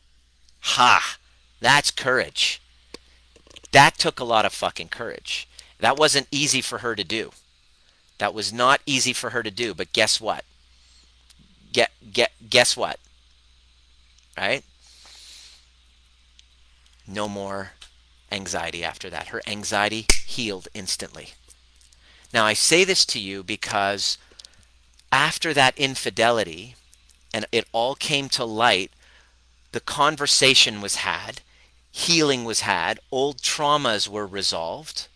Ha! That's courage. That took a lot of fucking courage. That wasn't easy for her to do. That was not easy for her to do. But guess what? Guess what? Right? No more anxiety after that. Her anxiety healed instantly. Now, I say this to you because after that infidelity, and it all came to light, the conversation was had, healing was had, old traumas were resolved,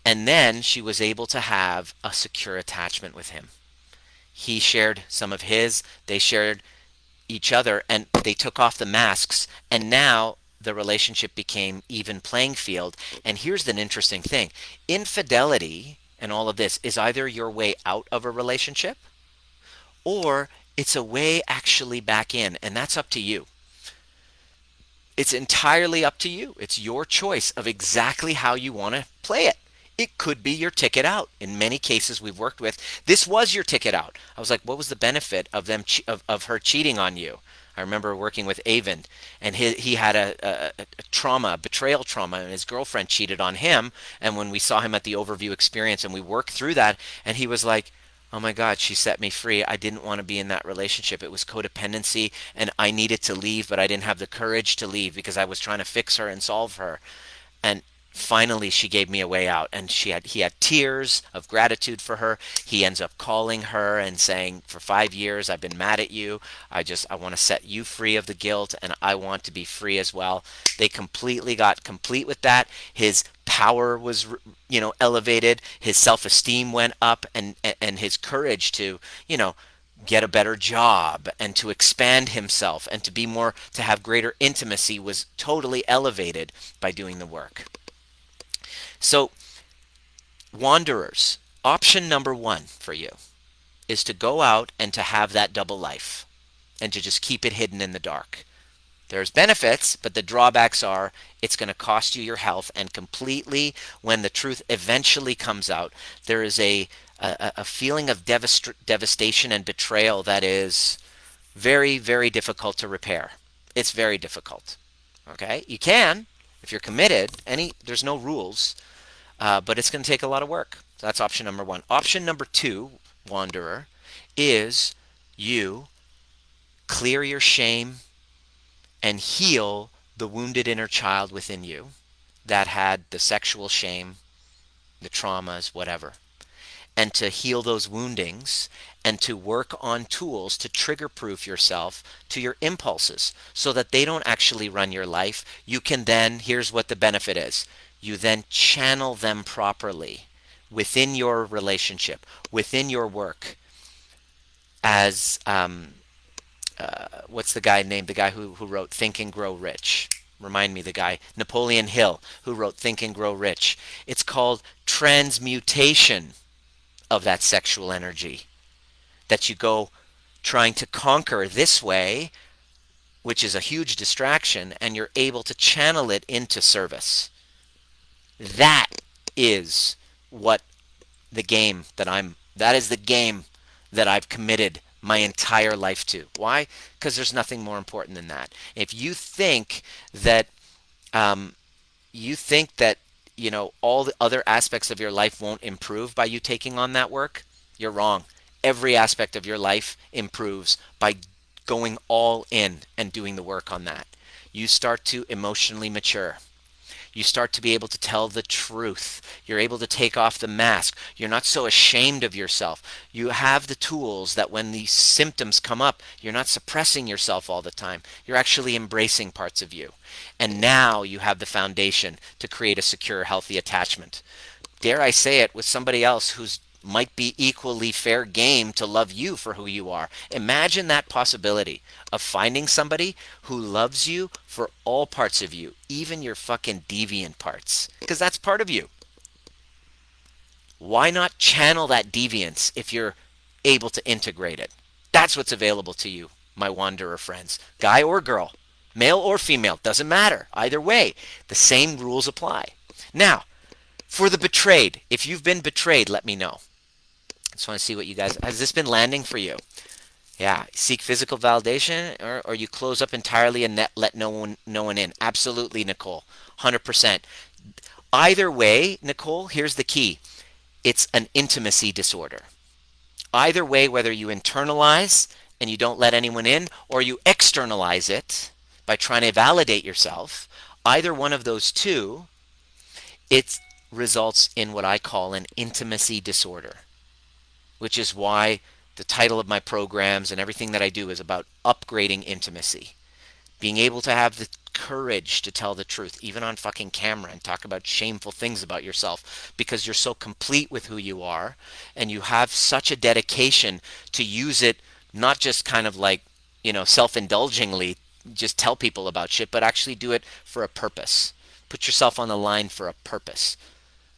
and then she was able to have a secure attachment with him. He shared some of his, they shared each other, and they took off the masks, and now the relationship became even playing field. And here's the interesting thing. Infidelity and all of this is either your way out of a relationship, or it's a way actually back in, and that's up to you. It's entirely up to you. It's your choice of exactly how you want to play it. It could be your ticket out. In many cases we've worked with, this was your ticket out. I was like, what was the benefit of of her cheating on you? I remember working with Avon, and he had a trauma, a betrayal trauma, and his girlfriend cheated on him. And when we saw him at the overview experience and we worked through that, and he was like, oh my God, she set me free. I didn't want to be in that relationship. It was codependency, and I needed to leave, but I didn't have the courage to leave because I was trying to fix her and solve her. And finally she gave me a way out, and he had tears of gratitude for her. He ends up calling her and saying, for 5 years I've been mad at you. I want to set you free of the guilt, and I want to be free as well. They completely got complete with that. His power was elevated, his self-esteem went up, and his courage to get a better job and to expand himself and to have greater intimacy was totally elevated by doing the work. So, wanderers, option number one for you is to go out and to have that double life and to just keep it hidden in the dark. There's benefits, but the drawbacks are it's going to cost you your health, and completely, when the truth eventually comes out, there is a feeling of devastation and betrayal that is Very, very difficult to repair. It's very difficult. Okay? You can, if you're committed, there's no rules, but it's going to take a lot of work. So that's option number one. Option number two, Wanderer, is you clear your shame and heal the wounded inner child within you that had the sexual shame, the traumas, whatever, and to heal those woundings and to work on tools to trigger proof yourself to your impulses so that they don't actually run your life. You can then, here's what the benefit is, you then channel them properly within your relationship, within your work, as what's the guy named? The guy who wrote Think and Grow Rich. Remind me, the guy, Napoleon Hill, who wrote Think and Grow Rich. It's called transmutation of that sexual energy that you go trying to conquer this way, which is a huge distraction, and you're able to channel it into service. That is what that is the game that I've committed my entire life to. Why? Because there's nothing more important than that. If you think that, um, all the other aspects of your life won't improve by you taking on that work, you're wrong. Every aspect of your life improves by going all in and doing the work on that. You start to emotionally mature. You start to be able to tell the truth. You're able to take off the mask. You're not so ashamed of yourself. You have the tools that when these symptoms come up, you're not suppressing yourself all the time. You're actually embracing parts of you. And now you have the foundation to create a secure, healthy attachment. Dare I say it, with somebody else who's might be equally fair game to love you for who you are. Imagine that possibility of finding somebody who loves you for all parts of you, even your fucking deviant parts, because that's part of you. Why not channel that deviance if you're able to integrate it? That's what's available to you, my wanderer friends, guy or girl, male or female, doesn't matter. Either way, the same rules apply. Now, for the betrayed, if you've been betrayed, let me know. I just want to see what you guys, has this been landing for you? Yeah, seek physical validation, or you close up entirely and let no one in. Absolutely, Nicole, 100%. Either way, Nicole, here's the key. It's an intimacy disorder. Either way, whether you internalize and you don't let anyone in, or you externalize it by trying to validate yourself, either one of those two, it results in what I call an intimacy disorder, which is why the title of my programs and everything that I do is about upgrading intimacy. Being able to have the courage to tell the truth, even on fucking camera, and talk about shameful things about yourself because you're so complete with who you are and you have such a dedication to use it, not just kind of like, self-indulgingly just tell people about shit, but actually do it for a purpose. Put yourself on the line for a purpose,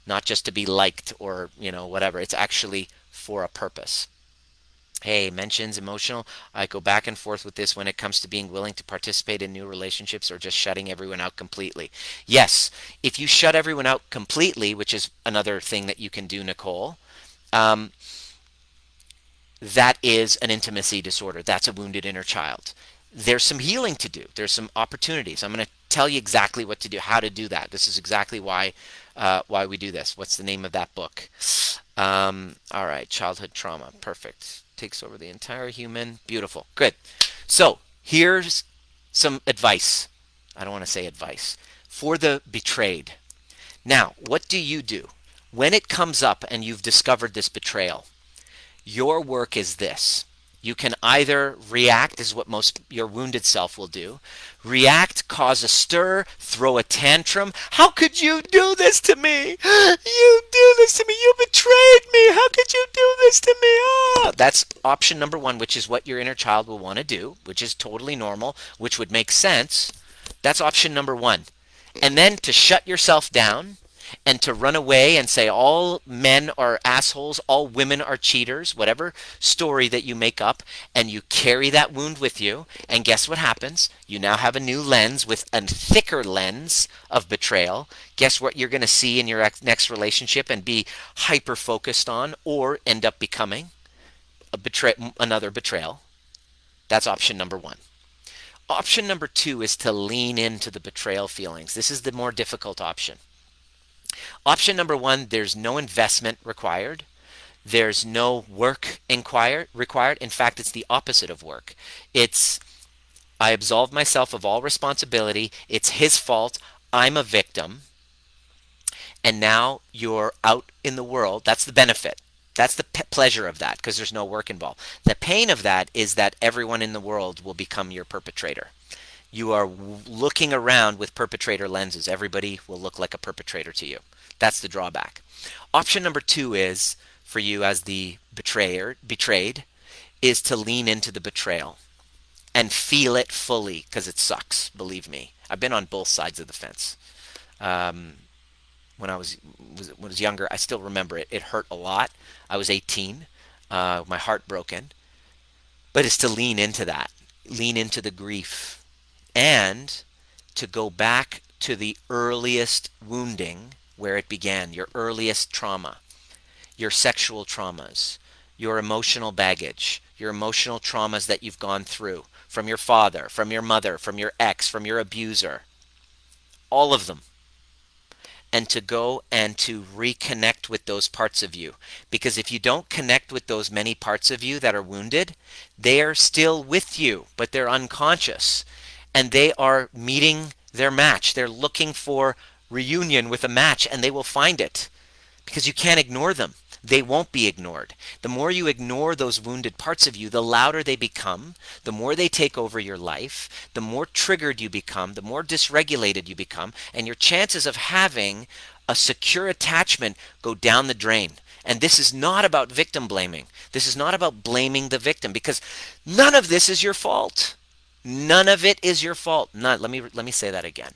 not just to be liked or, whatever. It's actually for a purpose. Hey, mentions emotional. I go back and forth with this when it comes to being willing to participate in new relationships or just shutting everyone out completely. Yes, if you shut everyone out completely, which is another thing that you can do, Nicole, that is an intimacy disorder. That's a wounded inner child. There's some healing to do. There's some opportunities. I'm going to tell you exactly what to do, how to do that. This is exactly why we do this. What's the name of that book? All right, childhood trauma. Perfect. Takes over the entire human. Beautiful. Good. So here's some advice. I don't want to say advice. For the betrayed. Now, what do you do? When it comes up and you've discovered this betrayal, your work is this. You can either react, this is what most your wounded self will do. React, cause a stir, throw a tantrum. How could you do this to me? You do this to me. You betrayed me. How could you do this to me? Oh. That's option number one, which is what your inner child will want to do, which is totally normal, which would make sense. That's option number one. And then to shut yourself down and to run away and say all men are assholes, all women are cheaters, whatever story that you make up, and you carry that wound with you, and guess what happens? You now have a new lens with a thicker lens of betrayal. Guess what you're going to see in your next relationship and be hyper-focused on or end up becoming? Another betrayal. That's option number one. Option number two is to lean into the betrayal feelings. This is the more difficult option. Option number one, there's no investment required. There's no work required. In fact, it's the opposite of work. It's I absolve myself of all responsibility. It's his fault. I'm a victim. And now you're out in the world. That's the benefit. That's the pleasure of that because there's no work involved. The pain of that is that everyone in the world will become your perpetrator. You are looking around with perpetrator lenses. Everybody will look like a perpetrator to you. That's the drawback. Option number two is for you as the betrayed, is to lean into the betrayal and feel it fully because it sucks. Believe me, I've been on both sides of the fence. When I was younger, I still remember it. It hurt a lot. I was 18, my heart broken, but it's to lean into that, lean into the grief, and to go back to the earliest wounding where it began, your earliest trauma, your sexual traumas, your emotional baggage, your emotional traumas that you've gone through from your father, from your mother, from your ex, from your abuser, all of them. And to go and to reconnect with those parts of you. Because if you don't connect with those many parts of you that are wounded, they are still with you, but they're unconscious. And they are meeting their match. They're looking for reunion with a match, and they will find it. Because you can't ignore them. They won't be ignored. The more you ignore those wounded parts of you, the louder they become, the more they take over your life, the more triggered you become, the more dysregulated you become, and your chances of having a secure attachment go down the drain. And this is not about victim blaming. This is not about blaming the victim because none of this is your fault. None of it is your fault. None. Let me say that again.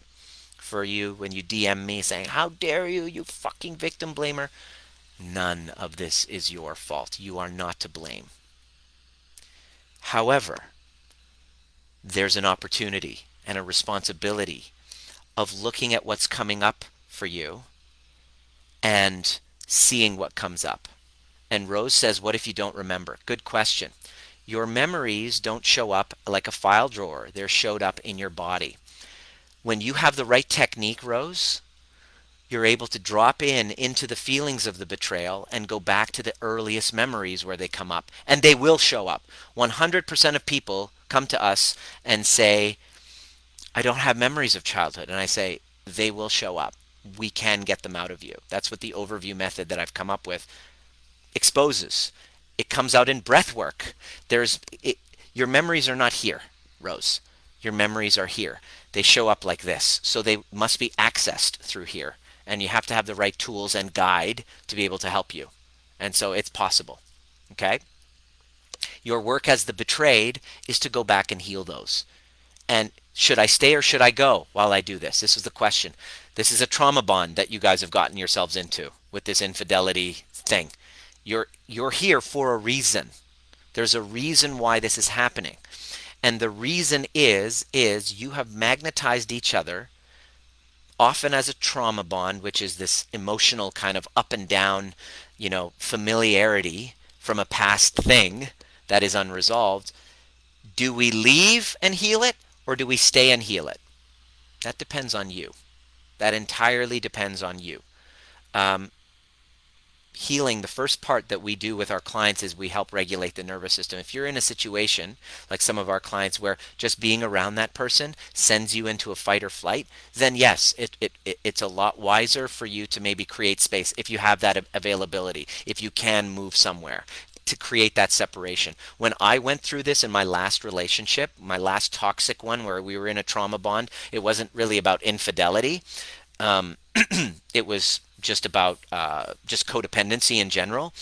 For you when you DM me saying, "How dare you, you fucking victim blamer." None of this is your fault. You are not to blame. However, there's an opportunity and a responsibility of looking at what's coming up for you and seeing what comes up. And Rose says, what if you don't remember? Good question. Your memories don't show up like a file drawer. They're showed up in your body. When you have the right technique, Rose, you're able to drop into the feelings of the betrayal and go back to the earliest memories where they come up. And they will show up. 100% of people come to us and say, I don't have memories of childhood. And I say, they will show up. We can get them out of you. That's what the overview method that I've come up with exposes. It comes out in breathwork. Your memories are not here, Rose. Your memories are here. They show up like this. So they must be accessed through here. And you have to have the right tools and guide to be able to help you. And so it's possible. Okay? Your work as the betrayed is to go back and heal those. And should I stay or should I go while I do this? This is the question. This is a trauma bond that you guys have gotten yourselves into with this infidelity thing. You're here for a reason. There's a reason why this is happening. And the reason is you have magnetized each other often as a trauma bond, which is this emotional kind of up and down, familiarity from a past thing that is unresolved. Do we leave and heal it, or do we stay and heal it? That depends on you. That entirely depends on you. Healing, the first part that we do with our clients is we help regulate the nervous system. If you're in a situation like some of our clients where just being around that person sends you into a fight or flight, then yes, it's a lot wiser for you to maybe create space if you have that availability, if you can move somewhere to create that separation. When I went through this in my last relationship, my last toxic one where we were in a trauma bond, it wasn't really about infidelity. It was just about just codependency in general.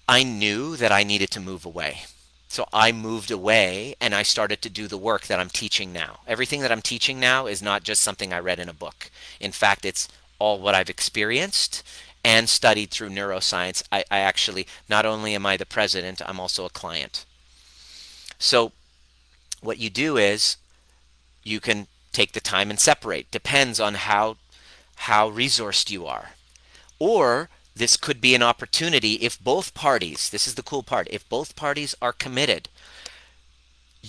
I knew that I needed to move away. So I moved away and I started to do the work that I'm teaching now. Everything that I'm teaching now is not just something I read in a book. In fact, it's all what I've experienced and studied through neuroscience. I actually, not only am I the president, I'm also a client. So what you do is you can take the time and separate. Depends on how resourced you are. Or this could be an opportunity if both parties, this is the cool part, if both parties are committed,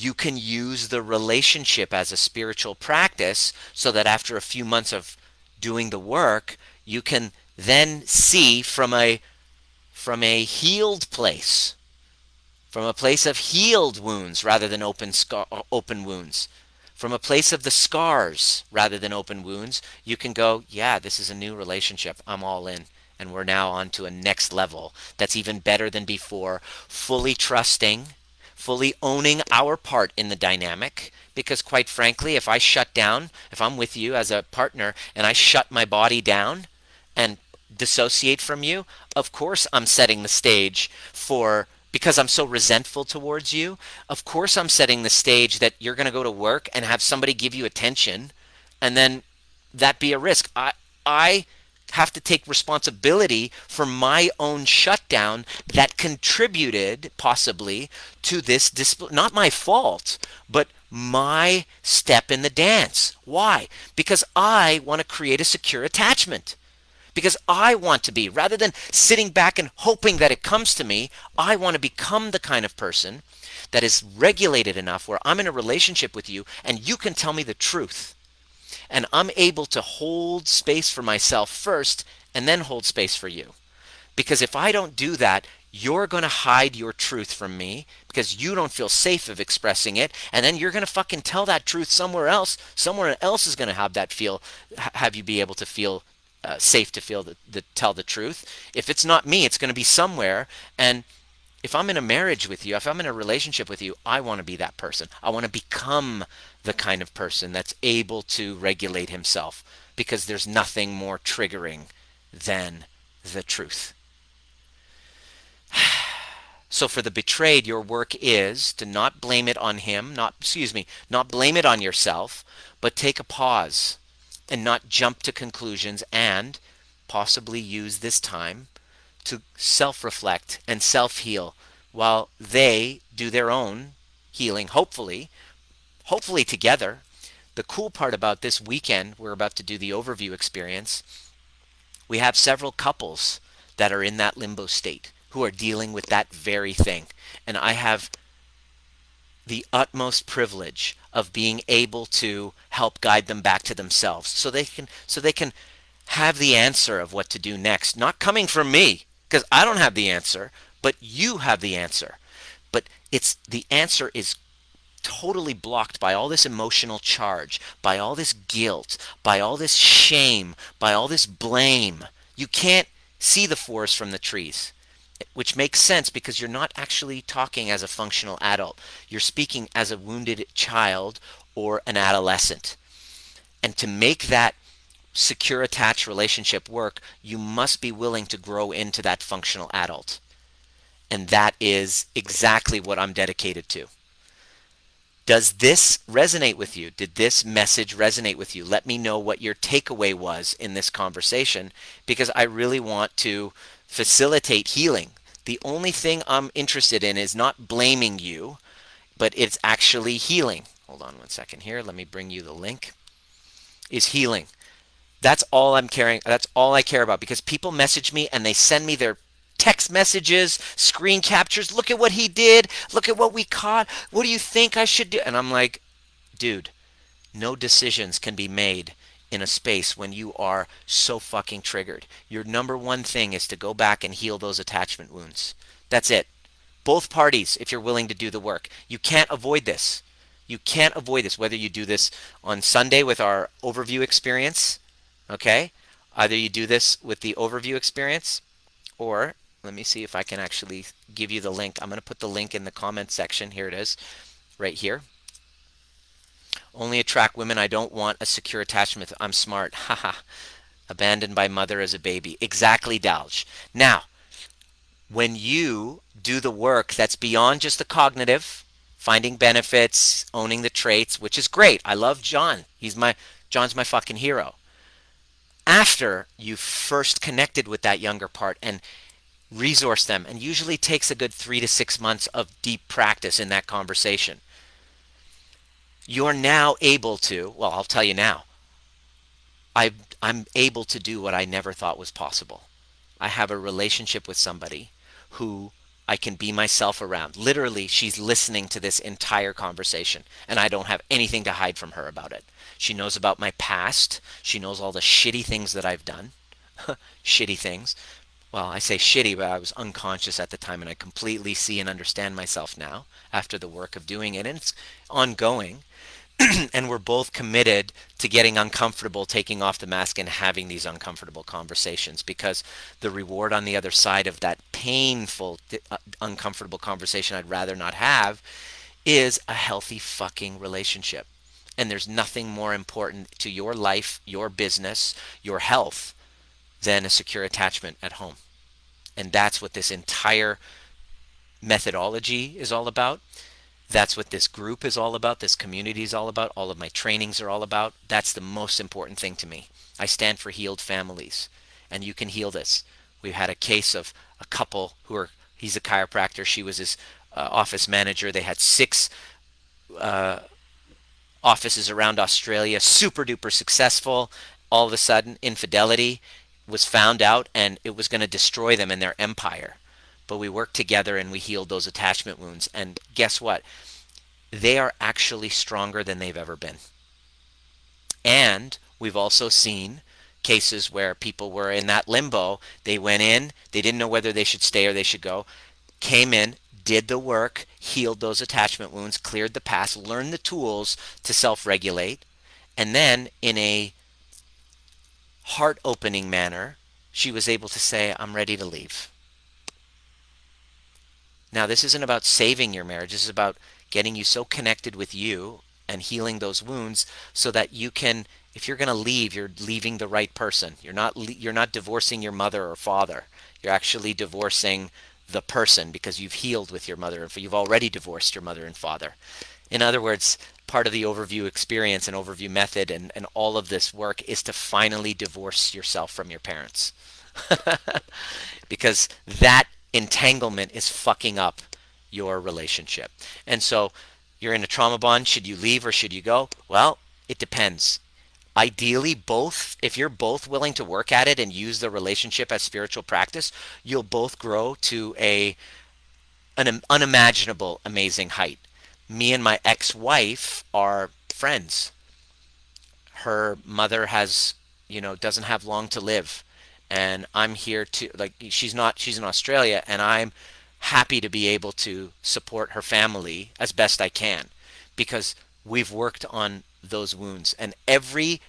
you can use the relationship as a spiritual practice so that after a few months of doing the work, you can then see from a healed place, from a place of healed wounds rather than open wounds, from a place of the scars rather than open wounds, you can go, yeah, this is a new relationship. I'm all in. And we're now on to a next level that's even better than before, fully trusting, fully owning our part in the dynamic. Because quite frankly, if I shut down, if I'm with you as a partner and I shut my body down and dissociate from you, of course I'm setting the stage for, because I'm so resentful towards you, of course I'm setting the stage that you're going to go to work and have somebody give you attention and then that be a risk. I have to take responsibility for my own shutdown that contributed possibly to this discipline. Not my fault, but my step in the dance. Why? Because I want to create a secure attachment. Because I want to be, rather than sitting back and hoping that it comes to me, I want to become the kind of person that is regulated enough where I'm in a relationship with you and you can tell me the truth. And I'm able to hold space for myself first and then hold space for you. Because if I don't do that, you're going to hide your truth from me because you don't feel safe of expressing it. And then you're going to fucking tell that truth somewhere else. Someone else is going to have you be able to feel safe to feel tell the truth. If it's not me, it's going to be somewhere. And if I'm in a marriage with you, if I'm in a relationship with you, I want to be that person. I want to become the kind of person that's able to regulate himself because there's nothing more triggering than the truth. So for the betrayed, your work is to not blame it on him, not blame it on yourself, but take a pause and not jump to conclusions and possibly use this time to self-reflect and self-heal while they do their own healing, hopefully together. The cool part about this weekend, we're about to do the overview experience, we have several couples that are in that limbo state who are dealing with that very thing. And I have the utmost privilege of being able to help guide them back to themselves so they can have the answer of what to do next, not coming from me because I don't have the answer, but you have the answer. But it's the answer is totally blocked by all this emotional charge, by all this guilt, by all this shame, by all this blame. You can't see the forest from the trees, which makes sense because you're not actually talking as a functional adult. You're speaking as a wounded child or an adolescent. And to make that secure attached relationship work, you must be willing to grow into that functional adult. And that is exactly what I'm dedicated to. Does this resonate with you? Did this message resonate with you? Let me know what your takeaway was in this conversation because I really want to facilitate healing. The only thing I'm interested in is not blaming you, but it's actually healing. Hold on one second here. Let me bring you the link. Is healing. That's all I'm caring. That's all I care about because people message me and they send me their text messages, screen captures. Look at what he did. Look at what we caught. What do you think I should do? And I'm like, dude, no decisions can be made in a space when you are so fucking triggered. Your number one thing is to go back and heal those attachment wounds. That's it. Both parties, if you're willing to do the work. You can't avoid this. You can't avoid this, whether you do this on Sunday with our overview experience, okay? Either you do this with the overview experience, or let me see if I can actually give you the link. I'm going to put the link in the comment section. Here it is, right here. Only attract women I don't want a secure attachment with. I'm smart. Haha. Abandoned by mother as a baby. Exactly, Dalj. Now, when you do the work that's beyond just the cognitive, finding benefits, owning the traits, which is great. I love John. John's my fucking hero. After you first connected with that younger part and resource them, and usually takes a good 3 to 6 months of deep practice in that conversation, you're now able to, well, I'll tell you now, I'm able to do what I never thought was possible. I have a relationship with somebody who I can be myself around. Literally, she's listening to this entire conversation, and I don't have anything to hide from her about it. She knows about my past. She knows all the shitty things that I've done. Shitty things. Well, I say shitty, but I was unconscious at the time, and I completely see and understand myself now after the work of doing it. And it's ongoing. And we're both committed to getting uncomfortable, taking off the mask, and having these uncomfortable conversations, because the reward on the other side of that painful, uncomfortable conversation I'd rather not have is a healthy fucking relationship. And there's nothing more important to your life, your business, your health than a secure attachment at home. And that's what this entire methodology is all about. That's what this group is all about. This community is all about. All of my trainings are all about. That's the most important thing to me. I stand for healed families, and you can heal this. We had a case of a couple he's a chiropractor. She was his office manager. They had six offices around Australia, super duper successful. All of a sudden, infidelity was found out, and it was going to destroy them and their empire. But we worked together and we healed those attachment wounds. And guess what? They are actually stronger than they've ever been. And we've also seen cases where people were in that limbo. They went in, they didn't know whether they should stay or they should go, came in, did the work, healed those attachment wounds, cleared the past, learned the tools to self-regulate, and then in a heart-opening manner, she was able to say, I'm ready to leave. Now, this isn't about saving your marriage. This is about getting you so connected with you and healing those wounds so that you can, if you're going to leave, you're leaving the right person. You're not divorcing your mother or father. You're actually divorcing the person, because you've healed with your mother and you've already divorced your mother and father. In other words, part of the overview experience and overview method and all of this work is to finally divorce yourself from your parents. Because that entanglement is fucking up your relationship. And so you're in a trauma bond. Should you leave or should you go? Well, it depends. Ideally, both, if you're both willing to work at it and use the relationship as spiritual practice, you'll both grow to an unimaginable, amazing height. Me and my ex-wife are friends. Her mother doesn't have long to live. And I'm here to, she's in Australia, and I'm happy to be able to support her family as best I can, because we've worked on those wounds. And every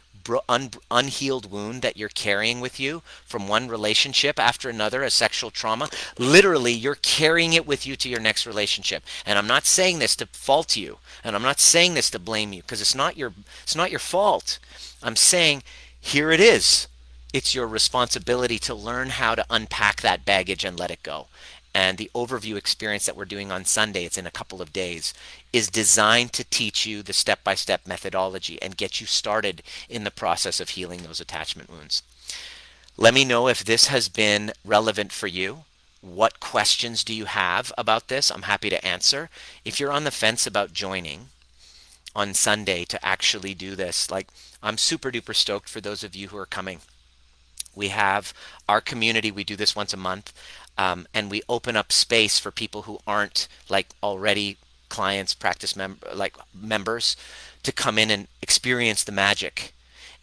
unhealed wound that you're carrying with you from one relationship after another, a sexual trauma, literally you're carrying it with you to your next relationship. And I'm not saying this to fault you, and I'm not saying this to blame you, because it's not your fault. I'm saying here it is. It's your responsibility to learn how to unpack that baggage and let it go. And the overview experience that we're doing on Sunday, it's in a couple of days, is designed to teach you the step-by-step methodology and get you started in the process of healing those attachment wounds. Let me know if this has been relevant for you. What questions do you have about this? I'm happy to answer. If you're on the fence about joining on Sunday to actually do this, I'm super duper stoked for those of you who are coming. We have our community. We do this once a month, and we open up space for people who aren't already clients, practice members, to come in and experience the magic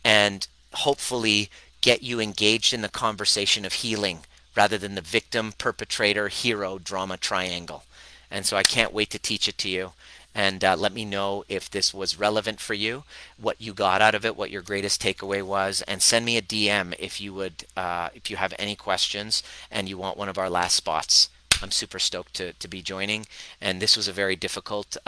and hopefully get you engaged in the conversation of healing rather than the victim, perpetrator, hero drama triangle. And so I can't wait to teach it to you. And let me know if this was relevant for you, what you got out of it, what your greatest takeaway was, and send me a DM if you have any questions and you want one of our last spots. I'm super stoked to be joining, and this was a very difficult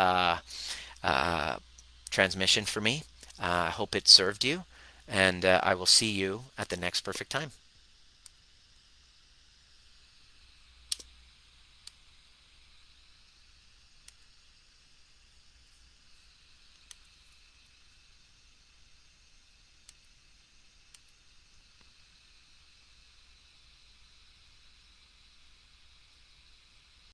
transmission for me. I hope it served you, and I will see you at the next perfect time.